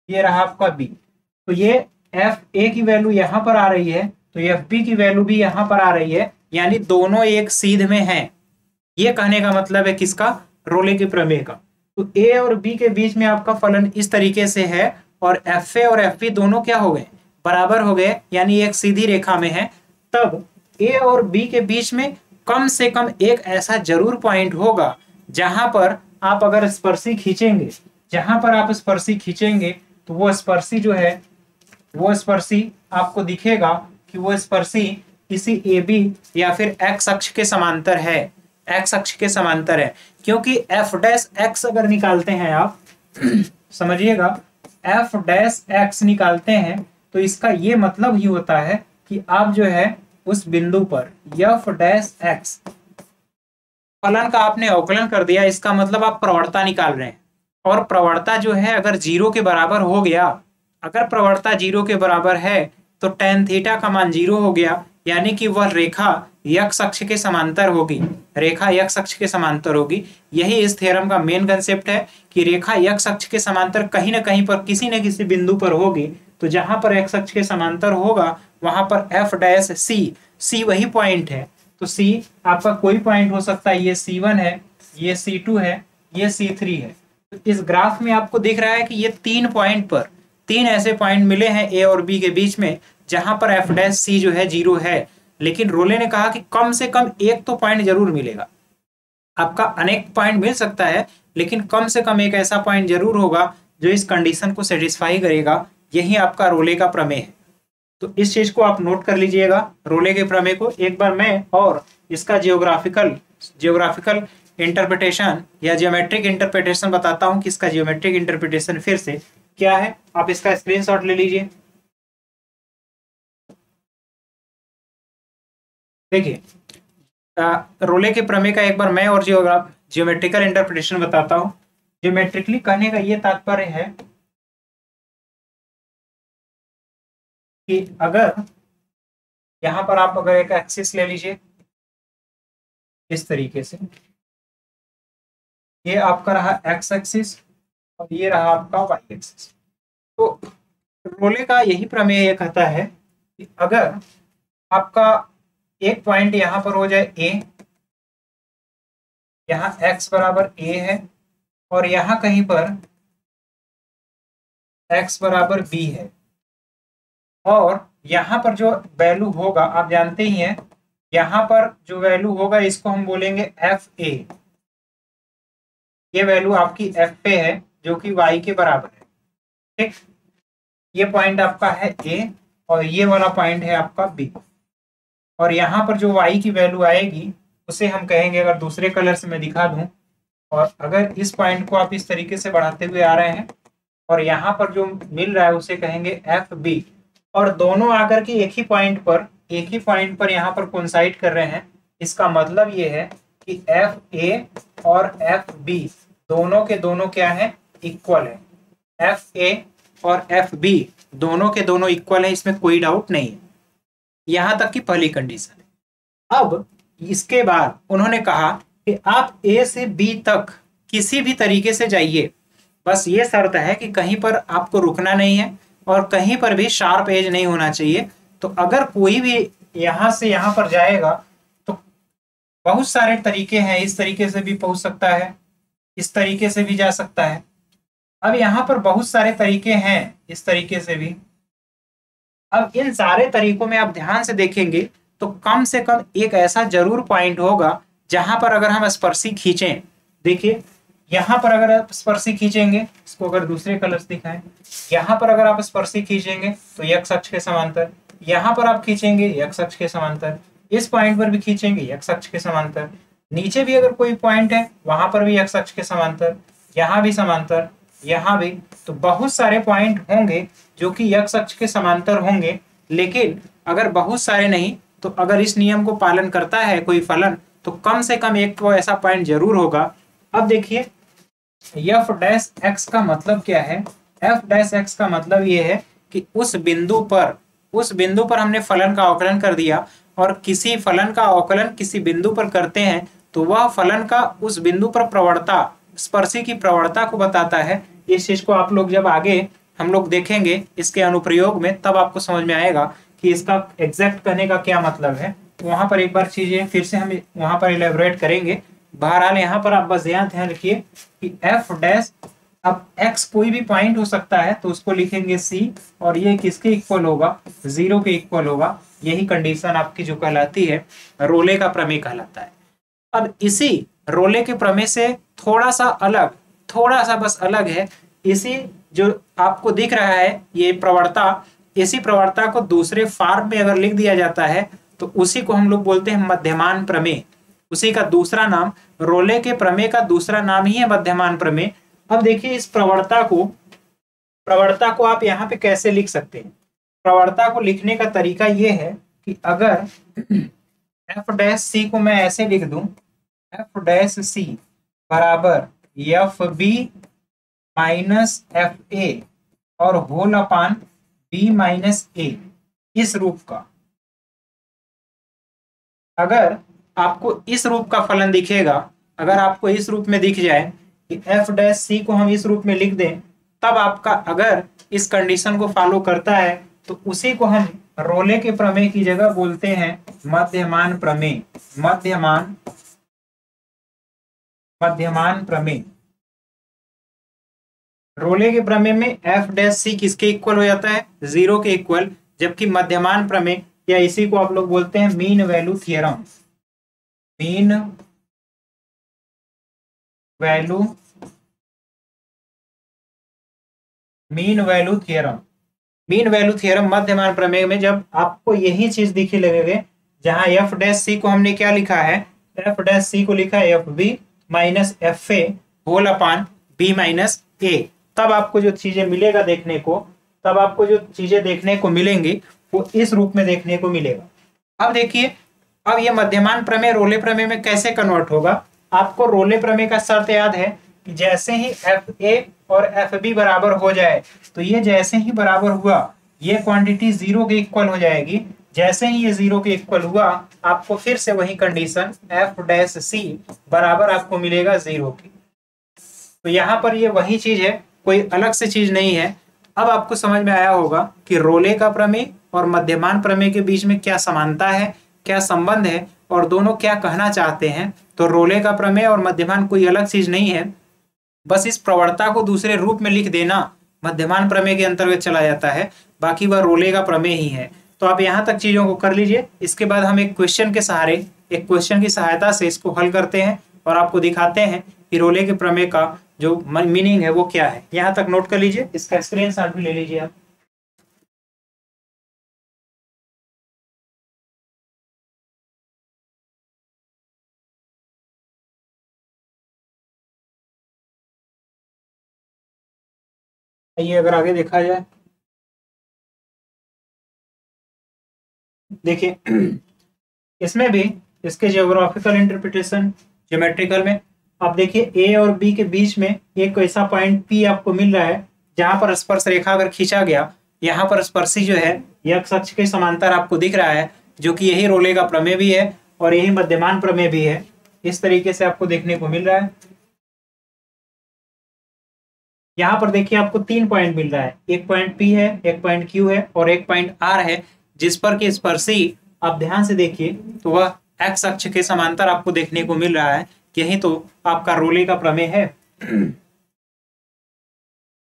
ये रहा आपका बी, तो ये एफ ए की वैल्यू यहां पर आ रही है, तो एफ बी की वैल्यू भी यहां पर आ रही है, यानी दोनों एक सीध में हैं। ये कहने का मतलब है किसका, रोले के प्रमेय का। तो ए और बी के बीच में आपका फलन इस तरीके से है और एफ ए और एफ बी दोनों क्या हो गए, बराबर हो गए, यानी एक सीधी रेखा में है। तब ए और बी के बीच में कम से कम एक ऐसा जरूर पॉइंट होगा जहां पर आप अगर स्पर्शी खींचेंगे, जहां पर आप स्पर्शी खींचेंगे तो वो स्पर्शी जो है, वो स्पर्शी आपको दिखेगा कि वो स्पर्शी किसी ए बी या फिर एक्स अक्ष के समांतर है, एक्स अक्ष के समांतर है। क्योंकि एफ डैश एक्स अगर निकालते हैं आप समझिएगा, एफ डैश एक्स निकालते हैं तो इसका ये मतलब ही होता है कि आप जो है उस बिंदु पर एफ डैश एक्स फलन का आपने अवकलन कर दिया, इसका मतलब आप प्रवणता निकाल रहे हैं। और प्रवणता जो है अगर 0 के बराबर हो गया, अगर प्रवणता 0 के बराबर है तो tan थीटा का मान 0 हो गया, यानी कि वह रेखा यक्ष अक्ष के समांतर होगी, रेखा यक्ष अक्ष के समांतर होगी। यही इस थ्योरम का मेन कंसेप्ट है कि रेखा यक्ष अक्ष के समांतर कहीं ना कहीं पर किसी न किसी बिंदु पर होगी। तो जहां पर एक्स अक्ष के समांतर होगा वहां पर एफ डैश सी, सी वही पॉइंट है। तो सी आपका कोई पॉइंट हो सकता है, ये C1 है, ये C2 है, ये C3 है। तो इस ग्राफ में आपको दिख रहा है कि ये 3 पॉइंट पर, 3 ऐसे पॉइंट मिले हैं ए और बी के बीच में जहां पर एफ डैश सी जो है 0 है। लेकिन रोले ने कहा कि कम से कम एक तो पॉइंट जरूर मिलेगा। आपका अनेक पॉइंट मिल सकता है, लेकिन कम से कम एक ऐसा पॉइंट जरूर होगा जो इस कंडीशन को सेटिस्फाई करेगा। यही आपका रोले का प्रमेय है। तो इस चीज को आप नोट कर लीजिएगा, रोले के प्रमेय को। एक बार मैं और इसका जियोग्राफिकल इंटरप्रिटेशन या जियोमेट्रिक इंटरप्रिटेशन बताता हूं कि इसका जियोमेट्रिक इंटरप्रिटेशन फिर से क्या है। आप इसका स्क्रीनशॉट ले लीजिए। देखिए, रोले के प्रमेय का एक बार मैं और जियोमेट्रिकल इंटरप्रिटेशन बताता हूं। जियोमेट्रिकली कहने का ये तात्पर्य है कि अगर यहां पर आप अगर एक एक्सिस ले लीजिए इस तरीके से, ये आपका रहा एक्स एक्सिस और ये रहा आपका वाई एक्सिस। तो रोले का यही प्रमेय ये कहता है कि अगर आपका एक पॉइंट यहां पर हो जाए ए, यहां x बराबर a है और यहां कहीं पर x बराबर b है, और यहां पर जो वैल्यू होगा आप जानते ही हैं, यहां पर जो वैल्यू होगा इसको हम बोलेंगे एफ ए। ये वैल्यू आपकी एफ ए है जो कि y के बराबर है। ठीक, ये पॉइंट आपका है a और ये वाला पॉइंट है आपका b, और यहाँ पर जो y की वैल्यू आएगी उसे हम कहेंगे, अगर दूसरे कलर से मैं दिखा दूं, और अगर इस पॉइंट को आप इस तरीके से बढ़ाते हुए आ रहे हैं और यहाँ पर जो मिल रहा है उसे कहेंगे एफ बी, और दोनों आकर के एक ही पॉइंट पर यहाँ पर कोइंसाइड कर रहे हैं। इसका मतलब ये है कि एफ ए और एफ बी दोनों के दोनों क्या है, इक्वल है। एफ ए और एफ बी दोनों के दोनों इक्वल है, इसमें कोई डाउट नहीं है। यहां तक की पहली कंडीशन है। अब इसके बाद उन्होंने कहा कि आप ए से बी तक किसी भी तरीके से जाइए, बस ये शर्त है कि कहीं पर आपको रुकना नहीं है और कहीं पर भी शार्प एज नहीं होना चाहिए। तो अगर कोई भी यहां से यहां पर जाएगा तो बहुत सारे तरीके हैं, इस तरीके से भी पहुंच सकता है, इस तरीके से भी जा सकता है। अब यहाँ पर बहुत सारे तरीके हैं, इस तरीके से भी। अब इन सारे तरीकों में आप ध्यान से देखेंगे तो कम से कम एक ऐसा जरूर पॉइंट होगा जहां पर अगर हम स्पर्शी खींचें, देखिए यहां पर अगर आप स्पर्शी खींचेंगे, इसको अगर दूसरे कलर से दिखाएं, यहां पर अगर आप स्पर्शी खींचेंगे तो एक्स अक्ष के समांतर, यहां पर आप खींचेंगे एक्स अक्ष के समांतर, इस पॉइंट पर भी खींचेंगे एक्स अक्ष के समांतर, नीचे भी अगर कोई पॉइंट है वहां पर भी एक्स अक्ष के समांतर, यहाँ भी समांतर, यहाँ भी। तो बहुत सारे पॉइंट होंगे जो कि एक्स अक्ष के समांतर होंगे, लेकिन अगर बहुत सारे नहीं तो अगर इस नियम को पालन करता है कोई फलन तो कम से कम एक तो ऐसा पॉइंट जरूर होगा। अब देखिए एफ डैश एक्स का मतलब क्या है, एफ डैश एक्स का मतलब ये है कि उस बिंदु पर हमने फलन का अवकलन कर दिया, और किसी फलन का अवकलन किसी बिंदु पर करते हैं तो वह फलन का उस बिंदु पर प्रवणता, स्पर्शी की प्रवणता को बताता है। इस चीज को आप लोग जब आगे हम लोग देखेंगे इसके अनुप्रयोग में तब आपको समझ में आएगा कि इसका एग्जैक्ट करने का क्या मतलब है। तो वहां पर एक बार चीजें फिर से हम वहां पर इलेबोरेट करेंगे। बहरहाल यहाँ पर आप बस यहाँ ध्यान रखिए कि एफ डैश, अब एक्स कोई भी पॉइंट हो सकता है तो उसको लिखेंगे सी, और ये किसके इक्वल होगा, 0 के इक्वल होगा। यही कंडीशन आपकी जो कहलाती है रोले का प्रमेय कहलाता है। अब इसी रोले के प्रमेय से थोड़ा सा अलग, थोड़ा सा बस अलग है, इसी जो आपको दिख रहा है ये प्रवणता, इसी प्रवणता को दूसरे फॉर्म में अगर लिख दिया जाता है तो उसी को हम लोग बोलते हैं मध्यमान प्रमेय। उसी का दूसरा नाम, रोले के प्रमेय का दूसरा नाम ही है मध्यमान प्रमेय। अब देखिए इस प्रवणता को आप यहाँ पे कैसे लिख सकते हैं। प्रवणता को लिखने का तरीका यह है कि अगर एफ डैश सी को मैं ऐसे लिख दूं, एफ डैश सी बराबर f B minus F a और whole upon B minus a, इस रूप का। अगर आपको इस रूप का फलन दिखेगा, अगर आपको इस रूप में दिख जाए कि एफ डैश सी को हम इस रूप में लिख दें, तब आपका अगर इस कंडीशन को फॉलो करता है तो उसी को हम रोले के प्रमेय की जगह बोलते हैं मध्यमान प्रमेय। मध्यमान प्रमेय। रोले के प्रमेय में एफ डैश सी किसके इक्वल हो जाता है, 0 के इक्वल, जबकि मध्यमान प्रमेय या इसी को आप लोग बोलते हैं mean value theorem. Mean value theorem. Mean value theorem मध्यमान प्रमेय में जब आपको यही चीज दिखी लगेगी, जहां एफ डैश सी को हमने क्या लिखा है, एफ डैश सी को लिखा है F B minus F A whole upon B minus A, तब आपको जो चीजें मिलेगा देखने को, तब आपको जो चीजें देखने को मिलेंगी वो इस रूप में देखने को मिलेगा। अब देखिए, अब ये मध्यमान प्रमेय रोले प्रमेय में कैसे कन्वर्ट होगा। आपको रोले प्रमेय का शर्त याद है कि जैसे ही एफ ए और एफ बी बराबर हो जाए, तो ये जैसे ही बराबर हुआ ये क्वांटिटी 0 के इक्वल हो जाएगी। जैसे ही ये 0 के इक्वल हुआ आपको फिर से वही कंडीशन एफ डैश सी बराबर आपको मिलेगा 0 की। तो यहाँ पर ये वही चीज है, कोई अलग से चीज नहीं है। अब आपको समझ में आया होगा कि रोले का प्रमेय और मध्यमान प्रमेय के बीच में क्या समानता है, क्या संबंध है, और दोनों क्या कहना चाहते हैं। तो रोले का प्रमेय और मध्यमान कोई अलग चीज नहीं है, बस इस प्रवणता को दूसरे रूप में लिख देना मध्यमान प्रमेय के अंतर्गत चला जाता है, बाकी वह रोले का प्रमेय ही है। तो आप यहाँ तक चीजों को कर लीजिए। इसके बाद हम एक क्वेश्चन के सहारे, एक क्वेश्चन की सहायता से इसको हल करते हैं और आपको दिखाते हैं कि रोले के प्रमेय का जो मीनिंग है वो क्या है। यहाँ तक नोट कर लीजिए, इसका स्क्रीनशॉट भी ले लीजिए आप। ये अगर आगे देखा जाए, देखिए इसमें भी इसके जियोग्राफिकल इंटरप्रिटेशन, ज्योमेट्रिकल में, आप देखिए ए और बी के बीच में एक ऐसा पॉइंट पी आपको मिल रहा है जहां पर स्पर्श रेखा अगर खींचा गया, यहाँ पर स्पर्शी जो है यक्ष अक्ष के समांतर आपको दिख रहा है, जो कि यही रोले का प्रमेय भी है और यही मध्यमान प्रमेय भी है। इस तरीके से आपको देखने को मिल रहा है। यहाँ पर देखिए आपको 3 पॉइंट मिल रहा है, एक पॉइंट पी है, एक पॉइंट क्यू है और एक पॉइंट आर है, जिस पर कि स्पर्शी, आप ध्यान से देखिए तो वह एक्स अक्ष के समांतर आपको देखने को मिल रहा है। यही तो आपका रोले का प्रमेय है।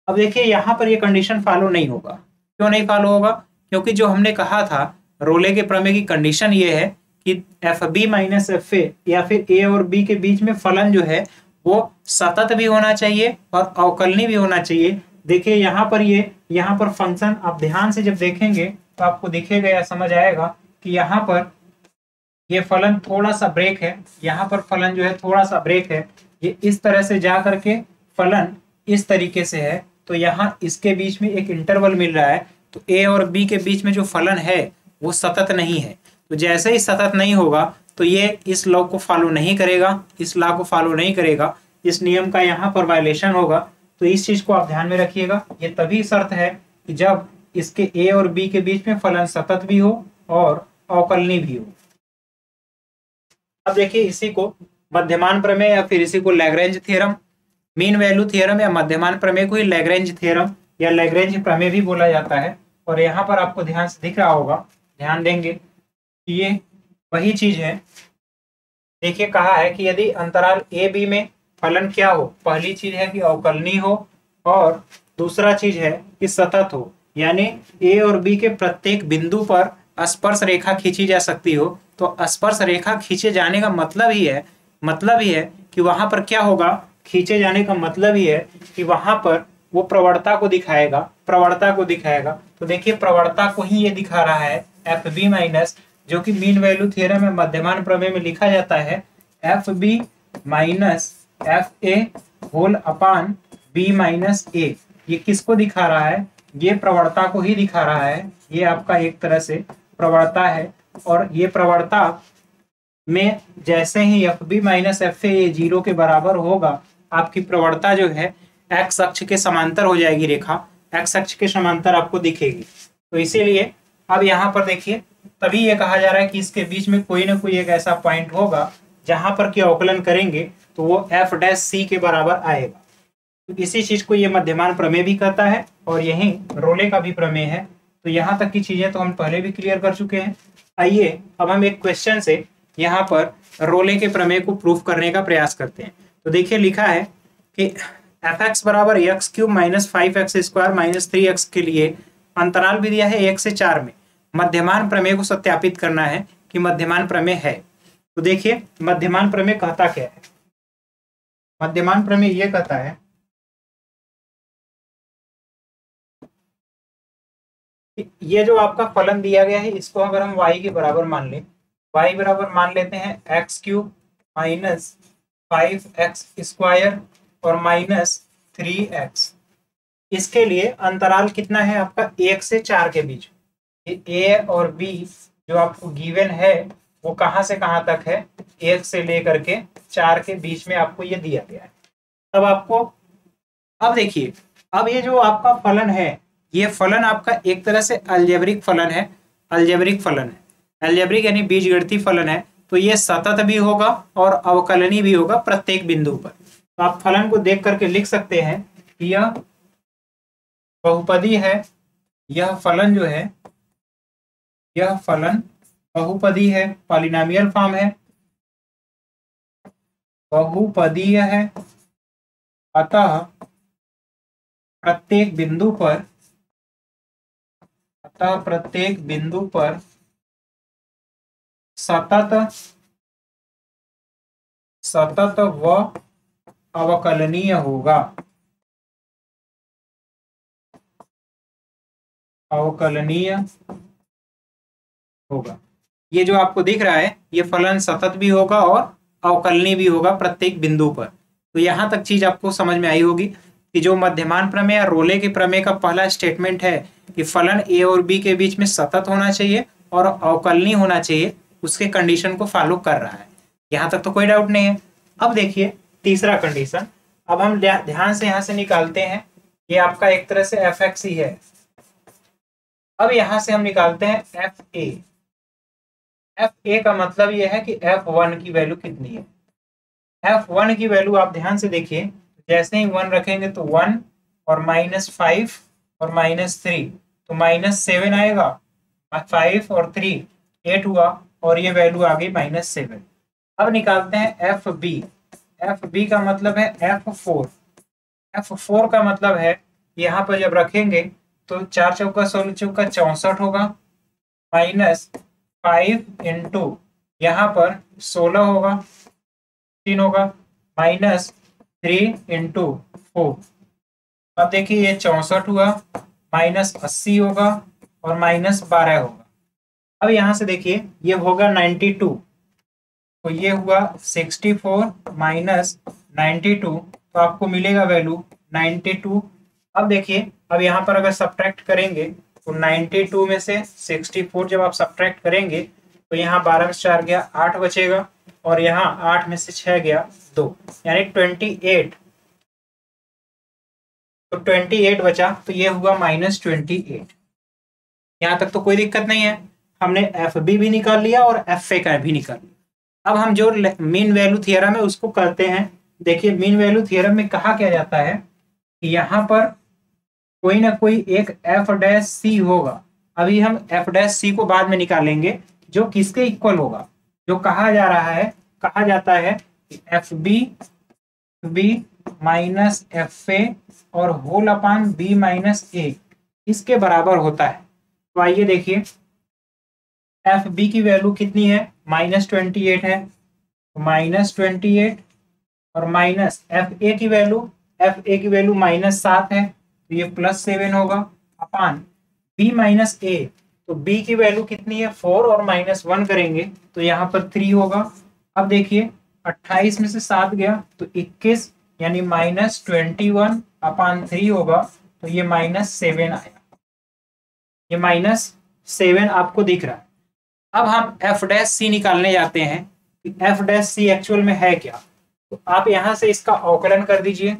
अब देखिए यहाँ पर ये कंडीशन फॉलो नहीं होगा। क्यों नहीं फॉलो होगा? क्योंकि जो हमने कहा था रोले के प्रमेय की कंडीशन ये है कि f B minus F a या फिर ए और बी के बीच में फलन जो है वो सतत भी होना चाहिए और अवकलनी भी होना चाहिए। देखिए यहाँ पर फंक्शन आप ध्यान से जब देखेंगे तो आपको दिखेगा या समझ आएगा कि यहाँ पर ये फलन थोड़ा सा ब्रेक है, यहाँ पर फलन जो है थोड़ा सा ब्रेक है, ये इस तरह से जा करके फलन इस तरीके से है, तो यहाँ इसके बीच में एक इंटरवल मिल रहा है। तो ए और बी के बीच में जो फलन है वो सतत नहीं है। तो जैसे ही सतत नहीं होगा तो ये इस लॉ को फॉलो नहीं करेगा, इस लॉ को फॉलो नहीं करेगा, इस नियम का यहाँ पर वायलेशन होगा। तो इस चीज को आप ध्यान में रखिएगा। ये तभी शर्त है कि जब इसके ए और बी के बीच में फलन सतत भी हो और अवकलनी भी हो। अब देखिए इसी को मध्यमान प्रमेय या फिर इसी को Lagrange theorem, mean value theorem या मध्यमान प्रमेय को ही लैग्रेंज थ्योरम या लैग्रेंज प्रमेय भी बोला जाता है। और यहाँ पर आपको ध्यान से दिख रहा होगा, ध्यान देंगे कि ये वही चीज है। देखिए कहा है कि यदि अंतराल ए बी में फलन क्या हो, पहली चीज है कि अवकलनी हो और दूसरा चीज है कि सतत हो, यानी ए और बी के प्रत्येक बिंदु पर स्पर्श रेखा खींची जा सकती हो। तो स्पर्श रेखा खींचे जाने का मतलब ही है कि वहां पर क्या होगा, खींचे जाने का मतलब ही है कि वहां पर वो प्रवणता को दिखाएगा। तो देखिए प्रवणता को ही ये दिखा रहा है एफ बी माइनस, जो कि मीन वैल्यू थ्योरम में मध्यमान प्रमेय में लिखा जाता है F B minus F A whole upon B minus a. ये किसको दिखा रहा है? ये प्रवणता को ही दिखा रहा है। ये आपका एक तरह से प्रवणता है और ये प्रवणता में जैसे ही f B minus F a 0 के बराबर होगा, आपकी प्रवणता जो है एक्स अक्ष के समांतर हो जाएगी, रेखा एक्स अक्ष के समांतर आपको दिखेगी। तो इसीलिए अब यहाँ पर देखिए तभी ये कहा जा रहा है कि इसके बीच में कोई ना कोई एक ऐसा पॉइंट होगा जहां पर कि अवकलन करेंगे तो वो एफ डैश सी के बराबर आएगा। तो इसी चीज को ये मध्यमान प्रमेय भी कहता है और यही रोले का भी प्रमेय है। तो यहाँ तक की चीजें तो हम पहले भी क्लियर कर चुके हैं। आइए अब हम एक क्वेश्चन से यहाँ पर रोले के प्रमेय को प्रूफ करने का प्रयास करते हैं। तो देखिए लिखा है कि एफ एक्स बराबर x cube minus 5x square minus 3x के लिए अंतराल भी दिया है 1 से 4 में मध्यमान प्रमेय को सत्यापित करना है कि मध्यमान प्रमेय है। तो देखिए मध्यमान प्रमेय कहता क्या है? मध्यमान प्रमेय ये कहता है कि ये जो आपका फलन दिया गया है इसको अगर हम y के बराबर मान लें, y बराबर मान लेते हैं x cube minus 5x square और माइनस 3x। इसके लिए अंतराल कितना है आपका? 1 से 4 के बीच। ए और बी जो आपको गिवन है वो कहां से कहां तक है? 1 से लेकर के 4 के बीच में आपको ये दिया गया है। तब आपको अब देखिए, अब ये जो आपका फलन है, ये फलन आपका एक तरह से अलजेब्रिक फलन है। अलजेब्रिक यानी बीजगणितीय फलन है। तो ये सतत भी होगा और अवकलनी भी होगा प्रत्येक बिंदु पर। तो आप फलन को देख करके लिख सकते हैं कि यह बहुपदी है, यह फलन जो है यह फलन बहुपदी है, पॉलिनोमियल फॉर्म है, बहुपदीय है। अतः प्रत्येक बिंदु पर सतत व अवकलनीय होगा। ये जो आपको दिख रहा है ये फलन सतत भी होगा और अवकलनीय भी होगा प्रत्येक बिंदु पर। तो यहां तक चीज आपको समझ में आई होगी। कि जो मध्यमान प्रमेय या रोले के प्रमेय का पहला स्टेटमेंट है कि फलन ए और बी के बीच में सतत होना चाहिए और अवकलनीय होना चाहिए, उसके कंडीशन को फॉलो कर रहा है। यहाँ तक तो कोई डाउट नहीं है। अब देखिए तीसरा कंडीशन, अब हम ध्यान से यहाँ से निकालते हैं, ये आपका एक तरह से एफ एक्स ही है। अब यहाँ से हम निकालते हैं एफ ए। एफ ए का मतलब ये है कि F1 की वैल्यू कितनी है। F1 की वैल्यू आप ध्यान से देखिए, जैसे ही 1 रखेंगे तो 1 और -5 और -3 तो -7 आएगा। 5 और 3 8 हुआ और ये वैल्यू आ गई -7। अब निकालते हैं एफ बी। एफ बी का मतलब है F4। F4 का मतलब है यहाँ पर जब रखेंगे तो 4 चौका 16 चौका 64 होगा, -5 इंटू यहाँ पर 16 होगा 3 होगा, -3 इंटू 4। अब देखिए ये 64 हुआ, -80 होगा और -12 होगा। अब यहाँ से देखिए ये होगा 92, तो ये हुआ 64 -92, तो आपको मिलेगा वैल्यू 92। अब देखिए अब यहाँ पर अगर सब्ट्रैक्ट करेंगे तो 92 में से 64 जब आप सब्ट्रैक्ट करेंगे तो यहाँ 12 में से 4 गया 8 बचेगा और यहाँ 8 में से 6 गया 2, यानी 28। तो 28 बचा, तो ये हुआ -28। यहाँ तक तो कोई दिक्कत नहीं है, हमने एफ बी भी निकाल लिया और एफ ए का भी निकाल लिया। अब हम जो मीन वैल्यू थियरम है उसको करते हैं। देखिए मीन वैल्यू थियरम में कहा क्या जाता है कि यहाँ पर कोई ना कोई एक एफ डैश सी होगा। अभी हम एफ डैश सी को बाद में निकालेंगे, जो किसके इक्वल होगा, जो कहा जा रहा है, कहा जाता है कि f B minus F a और whole upon B minus a इसके बराबर होता है। तो आइए देखिए एफ बी की वैल्यू कितनी है, -28 है, -28 और माइनस एफ ए की वैल्यू, एफ ए की वैल्यू -7 है तो ये +7 होगा, अपान बी माइनस ए, तो बी की वैल्यू कितनी है 4 और -1 करेंगे तो यहाँ पर 3 होगा। अब देखिए 28 में से 7 गया तो 21, यानी -21 अपान 3 होगा, तो ये -7 आया। ये -7 आपको दिख रहा है। अब हम एफ डैश सी निकालने जाते हैं कि एफ डैश सी एक्चुअल में है क्या। तो आप यहां से इसका अवकलन कर दीजिए।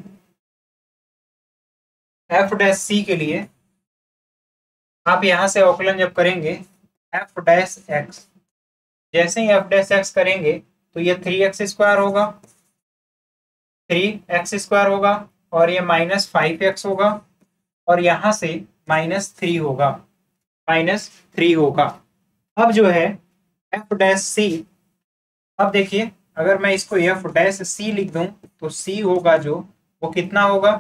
एफ डैश सी के लिए आप यहां से अवकलन जब करेंगे एफ डैश एक्स, जैसे ही एफ डैश एक्स करेंगे तो ये 3x² होगा, 3x² होगा और ये -5x होगा और यहां से -3 होगा, -3 होगा। अब जो है एफ डैश सी, अब देखिए अगर मैं इसको एफ डैश सी लिख दूं तो सी होगा जो वो कितना होगा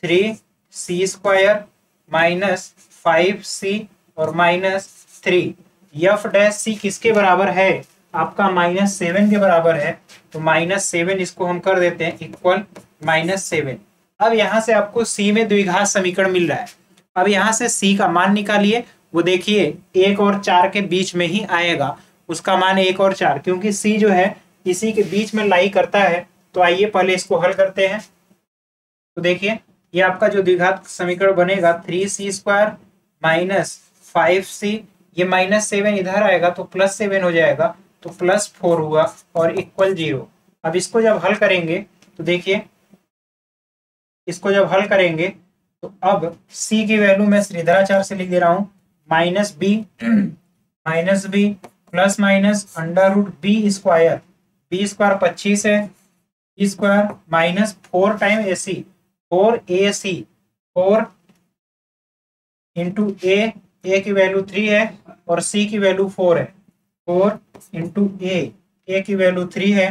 3c² -5c और -3। एफ डैश सी किसके बराबर है, आपका -7 के बराबर है, तो -7 इसको हम कर देते हैं इक्वल -7। अब यहाँ से आपको सी में द्विघात समीकरण मिल रहा है। अब यहाँ से सी का मान निकालिए, वो देखिए 1 और 4 के बीच में ही आएगा, उसका मान 1 और 4, क्योंकि सी जो है इसी के बीच में लाई करता है। तो आइए पहले इसको हल करते हैं। तो देखिए ये आपका जो द्विघात समीकरण बनेगा 3c² -5c, ये -7 इधर आएगा तो +7 हो जाएगा, तो +4 हुआ और इक्वल 0। अब इसको जब हल करेंगे तो देखिए इसको जब हल करेंगे तो अब c की वैल्यू मैं श्रीधराचार्य से लिख दे रहा हूँ, -b plus minus √b², b² 25 है, b² -4 time ac, 4ac, 4 into a की वैल्यू 3 है और c की वैल्यू 4 है, 4 इंटू a की वैल्यू 3 है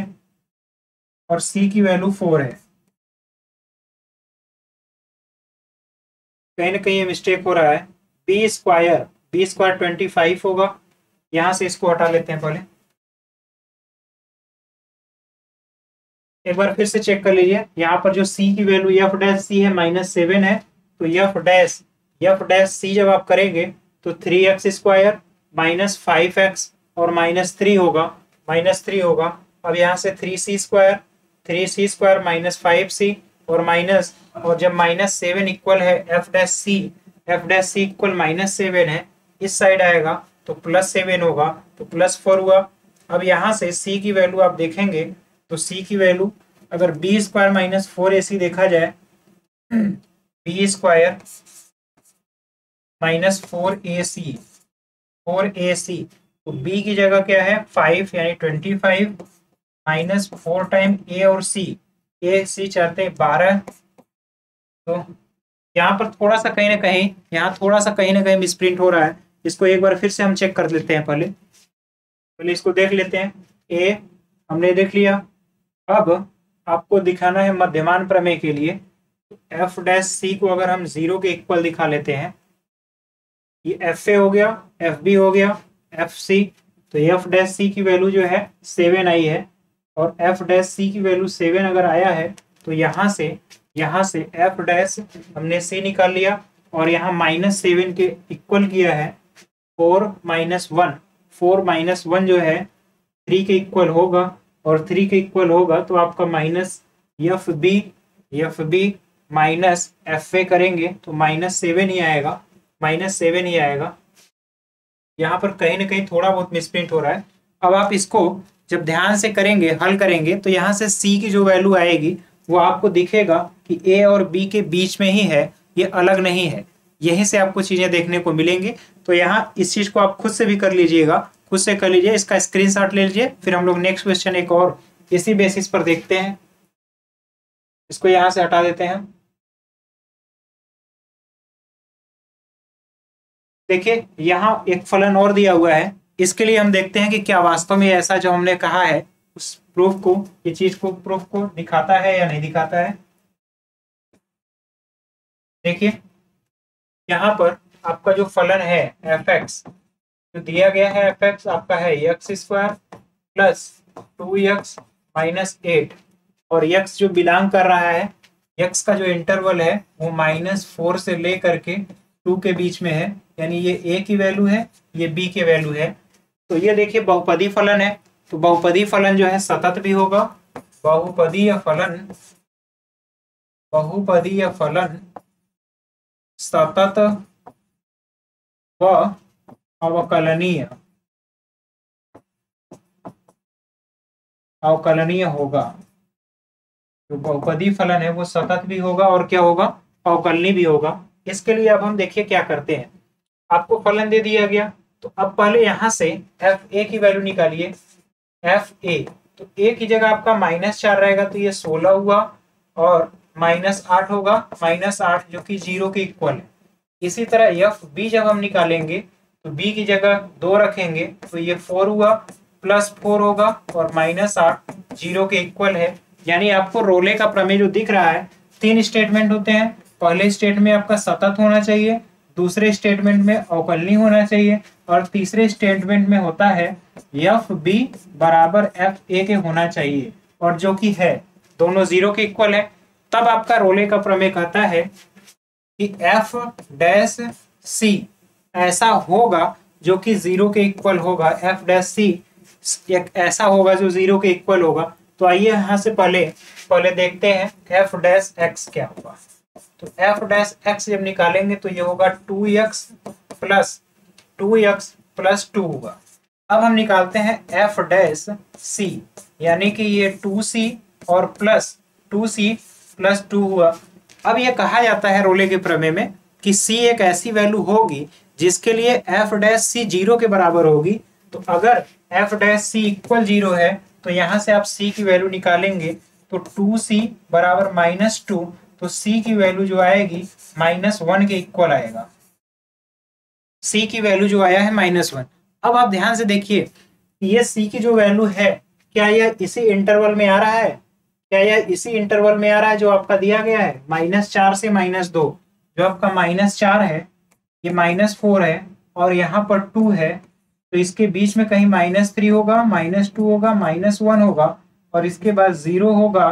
और c की वैल्यू 4 है। कहीं ना कहीं ये मिस्टेक हो रहा है, b² 25 होगा, यहां से इसको हटा लेते हैं पहले, एक बार फिर से चेक कर लीजिए। यहाँ पर जो c की वैल्यू एफ डैश सी है -7 है, तो एफ डैश सी जब आप करेंगे तो 3x² -5x और -3 होगा, -3 होगा। अब यहाँ से 3c² -5c और माइनस, और जब -7 इक्वल है एफ डैश सी इक्वल -7 है, इस साइड आएगा तो +7 होगा, तो +4 हुआ। अब यहाँ से सी की वैल्यू आप देखेंगे तो सी की वैल्यू अगर बी स्क्वायर -4ac देखा जाए, बी स्क्वायर -4ac तो बी की जगह क्या है 5 यानी 25 -4 टाइम ए और सी चाहते हैं 12। तो यहाँ पर थोड़ा सा कहीं ना कहीं मिसप्रिंट हो रहा है। इसको एक बार फिर से हम चेक कर लेते हैं। पहले इसको देख लेते हैं। ए हमने देख लिया। अब आपको दिखाना है मध्यमान प्रमेय के लिए एफ डैश सी को अगर हम 0 के इक्वल दिखा लेते हैं, ये एफ ए हो गया, एफ बी हो गया, एफ सी, तो एफ डैश सी की वैल्यू जो है 7 आई है, और एफ डैश सी की वैल्यू 7 अगर आया है तो यहाँ से एफ डैश हमने सी निकाल लिया और यहाँ -7 के इक्वल किया है 4 -1 जो है 3 के इक्वल होगा, और 3 के इक्वल होगा तो आपका minus f B minus F a करेंगे तो -7 ही आएगा, यहाँ पर कहीं ना कहीं थोड़ा बहुत मिसप्रिंट हो रहा है। अब आप इसको जब ध्यान से करेंगे, हल करेंगे, तो यहाँ से सी की जो वैल्यू आएगी वो आपको दिखेगा कि ए और बी के बीच में ही है, ये अलग नहीं है। यहीं से आपको चीजें देखने को मिलेंगे। तो यहाँ इस चीज को आप खुद से भी कर लीजिएगा, खुद से कर लीजिए, इसका स्क्रीनशॉट ले लीजिए। फिर हम लोग नेक्स्ट क्वेश्चन एक और इसी बेसिस पर देखते हैं। इसको यहाँ से हटा देते हैं। देखिए यहाँ एक फलन और दिया हुआ है, इसके लिए हम देखते हैं कि क्या वास्तव में ऐसा जो हमने कहा है उस प्रूफ को, ये चीज को, प्रूफ को दिखाता है या नहीं दिखाता है। देखिए यहाँ पर आपका जो फलन है एफ एक्स जो दिया गया है, एफ एक्स आपका है x² + 2x - 8, और x जो बिलोंग कर रहा है, x का जो इंटरवल है वो -4 से लेकर के 2 के बीच में है, यानी ये a की वैल्यू है, ये b की वैल्यू है। तो ये देखिए बहुपदी फलन है, तो बहुपदी फलन जो है सतत भी होगा। बहुपदीय फलन सतत व अवकलनीय होगा। जो बहुपदी फलन है वो सतत भी होगा और क्या होगा, अवकलनीय भी होगा। इसके लिए अब हम देखिए क्या करते हैं। आपको फलन दे दिया गया, तो अब पहले यहाँ से एफ ए की वैल्यू निकालिए। एफ ए, तो ए की जगह आपका -4 रहेगा तो ये 16 हुआ, और -8 होगा, -8 जो कि 0 के इक्वल है। इसी तरह एफ बी जब हम निकालेंगे तो बी की जगह 2 रखेंगे तो ये 4 हुआ, +4 होगा, और -8 0 के इक्वल है। यानी आपको रोले का प्रमेय जो दिख रहा है, 3 स्टेटमेंट होते हैं। पहले स्टेटमेंट में आपका सतत होना चाहिए, दूसरे स्टेटमेंट में अवकलनीय होना चाहिए, और तीसरे स्टेटमेंट में होता है एफ बी बराबर एफ ए के होना चाहिए, और जो कि है दोनों 0 के इक्वल है। तब आपका रोले का प्रमेय कहता है कि एफ डैश सी ऐसा होगा जो कि 0 के इक्वल होगा, एफ डैश सी एक ऐसा होगा जो 0 के इक्वल होगा। तो आइए यहाँ से पहले देखते हैं एफ डैश एक्स क्या होगा। तो एफ डैश एक्स जब निकालेंगे तो ये होगा 2x + 2 होगा। अब हम निकालते हैं एफ डैश सी, यानी कि ये 2c और प्लस 2c + 2 हुआ। अब ये कहा जाता है रोले के प्रमेय में कि c एक ऐसी वैल्यू होगी जिसके लिए एफ डैश सी 0 के बराबर होगी। तो अगर एफ डैश सी इक्वल 0 है तो यहाँ से आप c की वैल्यू निकालेंगे तो 2c बराबर -2, तो c की वैल्यू जो आएगी -1 के इक्वल आएगा। c की वैल्यू जो आया है -1। अब आप ध्यान से देखिए, ये c की जो वैल्यू है, क्या यह इसी इंटरवल में आ रहा है? क्या यह इसी इंटरवल में आ रहा है जो आपका दिया गया है -4 से -2? जो आपका -4 है, ये -4 है, और यहाँ पर 2 है, तो इसके बीच में कहीं -3 होगा, -2 होगा, -1 होगा, और इसके बाद 0 होगा,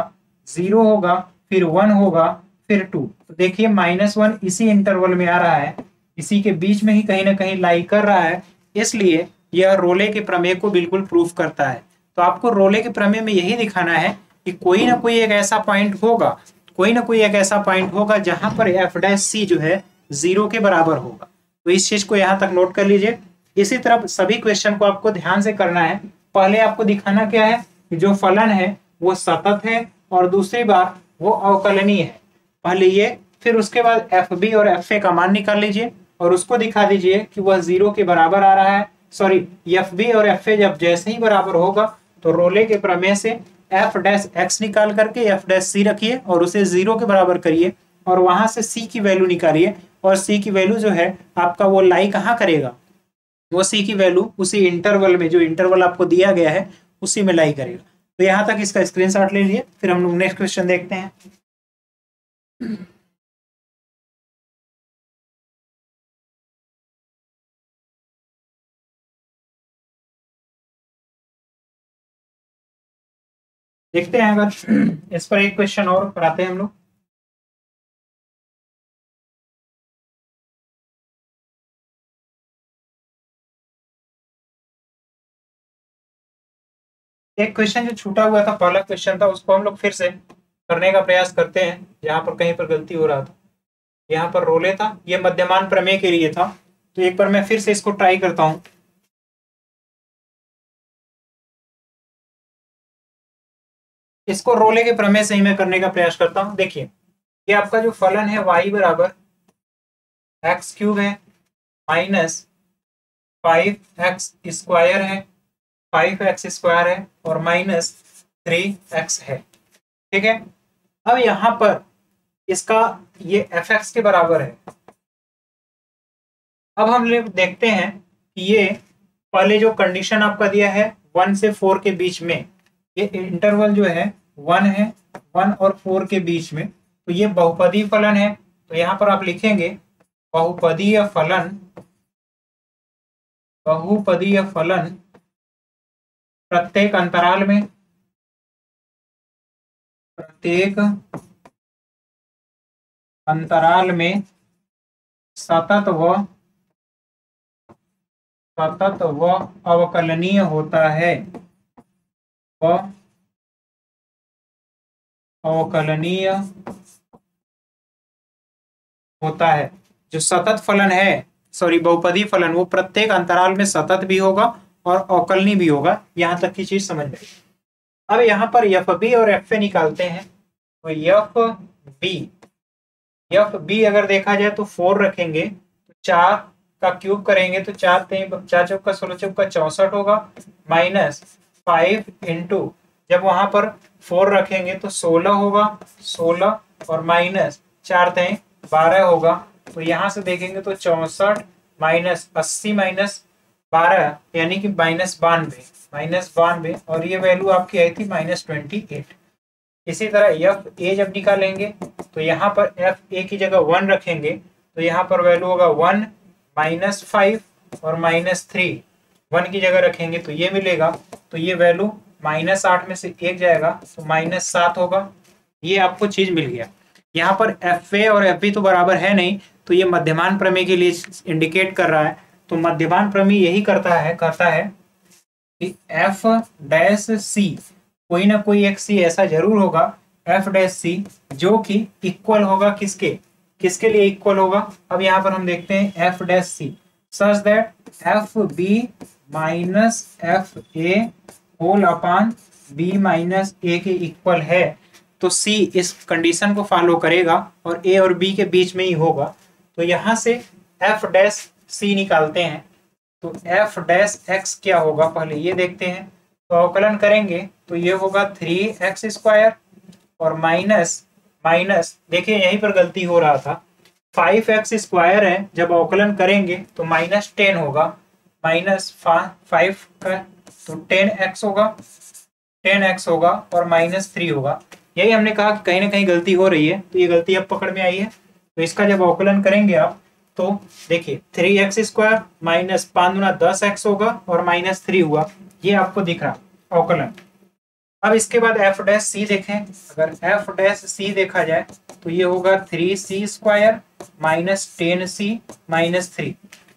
फिर 1 होगा, फिर 2। तो देखिए -1 इसी इंटरवल में आ रहा है, इसी के बीच में ही कहीं ना कहीं लाई कर रहा है, इसलिए यह रोले के प्रमेय को बिल्कुल प्रूफ करता है। तो आपको रोले के प्रमेय में यही दिखाना है कि कोई ना कोई एक ऐसा पॉइंट होगा, कोई ना कोई एक ऐसा पॉइंट होगा जहां पर एफ डैश सी जो है 0 के बराबर होगा। तो इस चीज को यहां तक नोट कर लीजिए। इसी तरह सभी क्वेश्चन को आपको ध्यान से करना है। पहले आपको दिखाना क्या है कि जो फलन है वो सतत है और दूसरी बार वो अवकलनीय है। पहले ये, फिर उसके बाद एफ बी और एफ ए का मान निकाल लीजिए और उसको दिखा दीजिए कि वह 0 के बराबर आ रहा है। सॉरी, एफ बी और एफ ए जब जैसे ही बराबर होगा तो रोले के प्रमेय से एफ डैश एक्स निकाल करके एफ डैश सी रखिए और उसे 0 के बराबर करिए और वहां से सी की वैल्यू निकालिए और सी की वैल्यू जो है आपका वो लाई कहाँ करेगा, वो सी की वैल्यू उसी इंटरवल में, जो इंटरवल आपको दिया गया है उसी में लाई करेगा। तो यहां तक इसका स्क्रीनशॉट ले लीजिए, फिर हम लोग नेक्स्ट क्वेश्चन देखते हैं। देखते हैं, अगर इस पर एक क्वेश्चन और कराते हैं हम लोग। एक क्वेश्चन जो छूटा हुआ था, पहला क्वेश्चन था, उसको हम लोग फिर से करने का प्रयास करते हैं जहां पर कहीं पर गलती हो रहा था। यहाँ पर रोले था, ये मध्यमान प्रमेय के लिए था। तो एक बार मैं फिर से इसको ट्राई करता हूं। इसको रोले के प्रमेय से ही मैं करने का प्रयास करता हूं। देखिए, ये आपका जो फलन है y बराबर एक्स क्यूब है माइनस 5x स्क्वायर है, 5x स्क्वायर है और माइनस 3x है। ठीक है, अब यहां पर इसका ये fx के बराबर है। अब हम लोग देखते हैं कि ये पहले जो कंडीशन आपका दिया है 1 से 4 के बीच में, ये इंटरवल जो है 1 है, 1 और 4 के बीच में, तो ये बहुपदीय फलन है। तो यहां पर आप लिखेंगे बहुपदीय फलन, बहुपदीय फलन प्रत्येक अंतराल में, प्रत्येक अंतराल में सतत व अवकलनीय होता है, व अवकलनीय होता है। जो सतत फलन है, सॉरी बहुपदीय फलन, वो प्रत्येक अंतराल में सतत भी होगा और अवकलनीय भी होगा। यहां तक की चीज समझ में। अब यहाँ पर एफ बी और एफ ए निकालते हैं। तो एफ बी अगर देखा जाए तो 4 रखेंगे, तो 4 का क्यूब करेंगे तो 4 4 चौका 16 चौका 64 होगा, माइनस 5 इंटू, जब वहां पर 4 रखेंगे तो 16 होगा, 16 और माइनस 4 तें 12 होगा। तो यहां से देखेंगे तो 64 माइनस 80 माइनस 12 यानी कि माइनस 92 और ये वैल्यू आपकी आई थी माइनस 28। इसी तरह एफ ए जब निकालेंगे तो यहाँ पर एफ ए की जगह 1 रखेंगे तो यहाँ पर वैल्यू होगा 1 माइनस 5 और माइनस 3, 1 की जगह रखेंगे तो ये मिलेगा। तो ये वैल्यू माइनस 8 में से 1 जाएगा तो माइनस 7 होगा। ये आपको चीज मिल गया। यहाँ पर एफ ए और एफ बी तो बराबर है नहीं, तो ये मध्यमान प्रमेय के लिए इंडिकेट कर रहा है। तो मध्यमान प्रमेय यही कहता है कि एफ डैश सी, कोई ना कोई एक सी ऐसा जरूर होगा, एफ डैश सी, जो कि इक्वल होगा किसके लिए इक्वल होगा। अब यहाँ पर हम देखते हैं f dash c such that f B minus F A whole upon B minus a के इक्वल है। तो सी इस कंडीशन को फॉलो करेगा और ए और बी के बीच में ही होगा। तो यहाँ से एफ डैश सी निकालते हैं। तो एफ डैश एक्स क्या होगा पहले ये देखते हैं। तो अवकलन करेंगे तो ये होगा 3x स्क्वायर और माइनस देखिए यहीं पर गलती हो रहा था, 5x स्क्वायर है, जब अवकलन करेंगे तो माइनस 10 होगा, माइनस 5 का तो 10x होगा और माइनस 3 होगा। यही हमने कहा कि कहीं ना कहीं गलती हो रही है, तो ये गलती अब पकड़ में आई है। तो इसका जब अवकलन करेंगे आप तो देखिए 3x स्क्वायर माइनस 5 गुना 10x होगा और माइनस 3 हुआ, ये आपको दिख रहा अवकलन। अब इसके बाद एफ डैश सी देखें। अगर एफ डैश सी देखा जाए तो ये होगा 3c square minus 10c minus 3।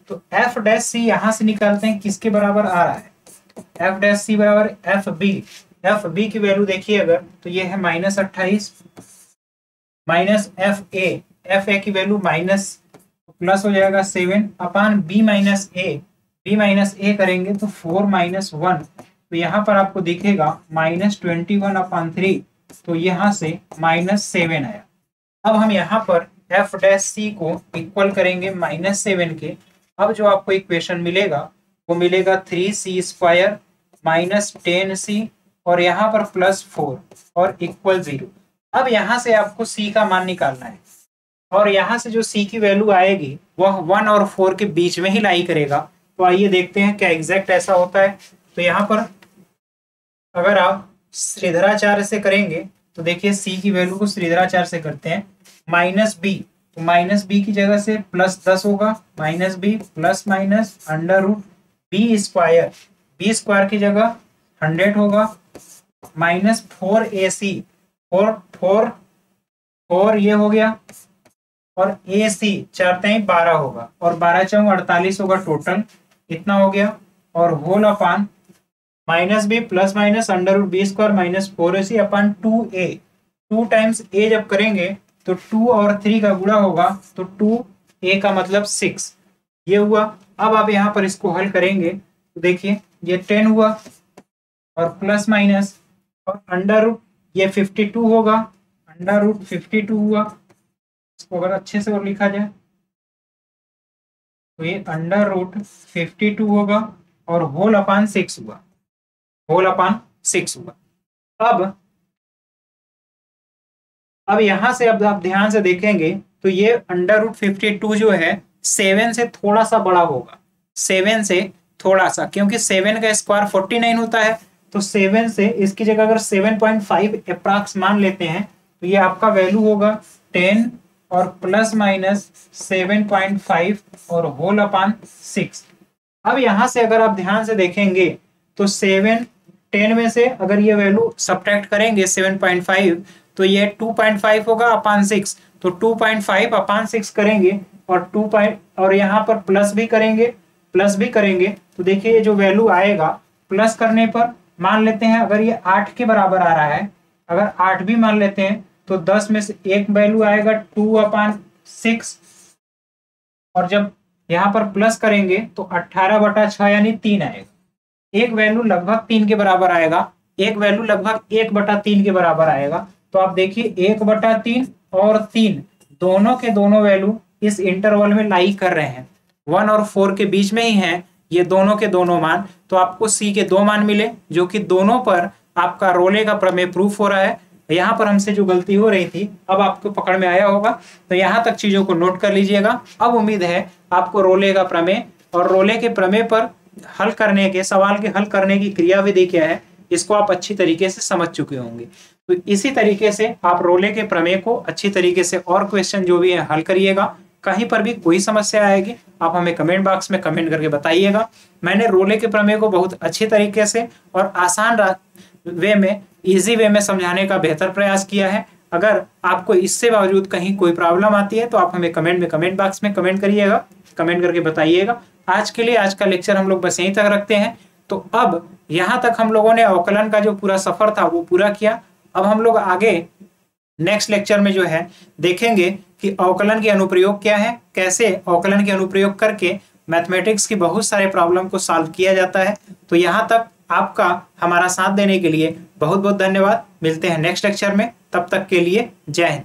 तो एफ डैश सी यहां से निकालते हैं किसके बराबर आ रहा है, एफ डैश सी बराबर एफ बी की वैल्यू देखिए अगर तो ये है माइनस 28 माइनस एफ ए की वैल्यू माइनस प्लस हो जाएगा 7 अपान बी माइनस ए करेंगे तो 4 माइनस 1, तो यहाँ पर आपको दिखेगा -21 अपान 3, तो यहाँ से -7 आया। अब हम यहाँ पर एफ डैश सी को इक्वल करेंगे -7 के। अब जो आपको इक्वेशन मिलेगा वो मिलेगा 3c² -10c और यहाँ पर +4 और इक्वल 0। अब यहाँ से आपको c का मान निकालना है और यहाँ से जो c की वैल्यू आएगी वह 1 और 4 के बीच में ही लाई करेगा। तो आइए देखते हैं क्या एग्जैक्ट ऐसा होता है। तो यहाँ पर अगर आप श्रीधराचार्य से करेंगे तो देखिए c की वैल्यू को श्रीधराचार्य से करते हैं -b, तो -b की जगह से +10 होगा, -b plus minus √b square की जगह 100 होगा, -4ac 4 ये हो गया और ac 4 × 12 होगा और 12 × 48 होगा टोटल, इतना हो गया और whole upon -b plus minus √b² -4ac upon 2a। 2 times a जब करेंगे तो 2 और 3 का गुणा होगा तो 2a का मतलब 6 ये हुआ। अब आप यहाँ पर इसको हल करेंगे तो देखिए ये 10 हुआ और प्लस माइनस और √ ये 52 होगा, √52 हुआ। इसको अगर अच्छे से और लिखा जाए तो ये √52 होगा और होल अपान 6 हुआ, होल अपान 6 हुआ। अब यहां से अब आप ध्यान से देखेंगे तो ये √52 जो है 7 से थोड़ा सा बड़ा होगा, 7 से थोड़ा सा, क्योंकि 7 का स्क्वायर 49 होता है। तो 7 से इसकी जगह अगर 7.5 अप्रॉक्स मान लेते हैं तो ये आपका वैल्यू होगा 10 और प्लस माइनस 7.5 और होल अपान 6। अब यहां से अगर आप ध्यान से देखेंगे तो 10 में से अगर ये वैल्यू सब्ट्रैक्ट करेंगे 7.5 तो ये 2.5 होगा अपान 6, तो 2.5 अपान 6 करेंगे और यहाँ पर प्लस भी करेंगे तो देखिए ये जो वैल्यू आएगा प्लस करने पर मान लेते हैं अगर ये 8 के बराबर आ रहा है, अगर 8 भी मान लेते हैं तो 10 में से एक वैल्यू आएगा 2/6 और जब यहाँ पर प्लस करेंगे तो 18/6 यानी 3 आएगा। एक वैल्यू लगभग 3 के बराबर आएगा, एक वैल्यू लगभग 1/3 के बराबर आएगा। तो आप देखिए 1/3 और 3 दोनों के दोनों वैल्यू इस इंटरवल में लाई कर रहे हैं, 1 और 4 के बीच में ही हैं ये दोनों के दोनों मान। तो आपको सी के 2 मान मिले जो कि दोनों पर आपका रोले का प्रमेय प्रूफ हो रहा है। यहाँ पर हमसे जो गलती हो रही थी अब आपको पकड़ में आया होगा, तो यहाँ तक चीजों को नोट कर लीजिएगा। अब उम्मीद है आपको रोले का प्रमेय और रोले के प्रमेय पर हल करने के सवाल के हल करने की क्रियाविधि क्या है इसको आप अच्छी तरीके से समझ चुके होंगे। तो इसी तरीके से आप रोले के प्रमेय को अच्छी तरीके से और क्वेश्चन जो भी है हल करिएगा। कहीं पर भी कोई समस्या आएगी आप हमें कमेंट बॉक्स में कमेंट करके बताइएगा। मैंने रोले के प्रमेय को बहुत अच्छी तरीके से और आसान वे में, इजी वे में समझाने का बेहतर प्रयास किया है। अगर आपको इससे बावजूद कहीं कोई प्रॉब्लम आती है तो आप हमें कमेंट बॉक्स में कमेंट करिएगा, कमेंट करके बताइएगा। आज के लिए आज का लेक्चर हम लोग बस यहीं तक रखते हैं। तो अब यहाँ तक हम लोगों ने अवकलन का जो पूरा सफर था वो पूरा किया। अब हम लोग आगे नेक्स्ट लेक्चर में जो है देखेंगे कि अवकलन के अनुप्रयोग क्या है, कैसे अवकलन के अनुप्रयोग करके मैथमेटिक्स की बहुत सारे प्रॉब्लम को सॉल्व किया जाता है। तो यहाँ तक आपका हमारा साथ देने के लिए बहुत बहुत धन्यवाद। मिलते हैं नेक्स्ट लेक्चर में, तब तक के लिए जय हिंद।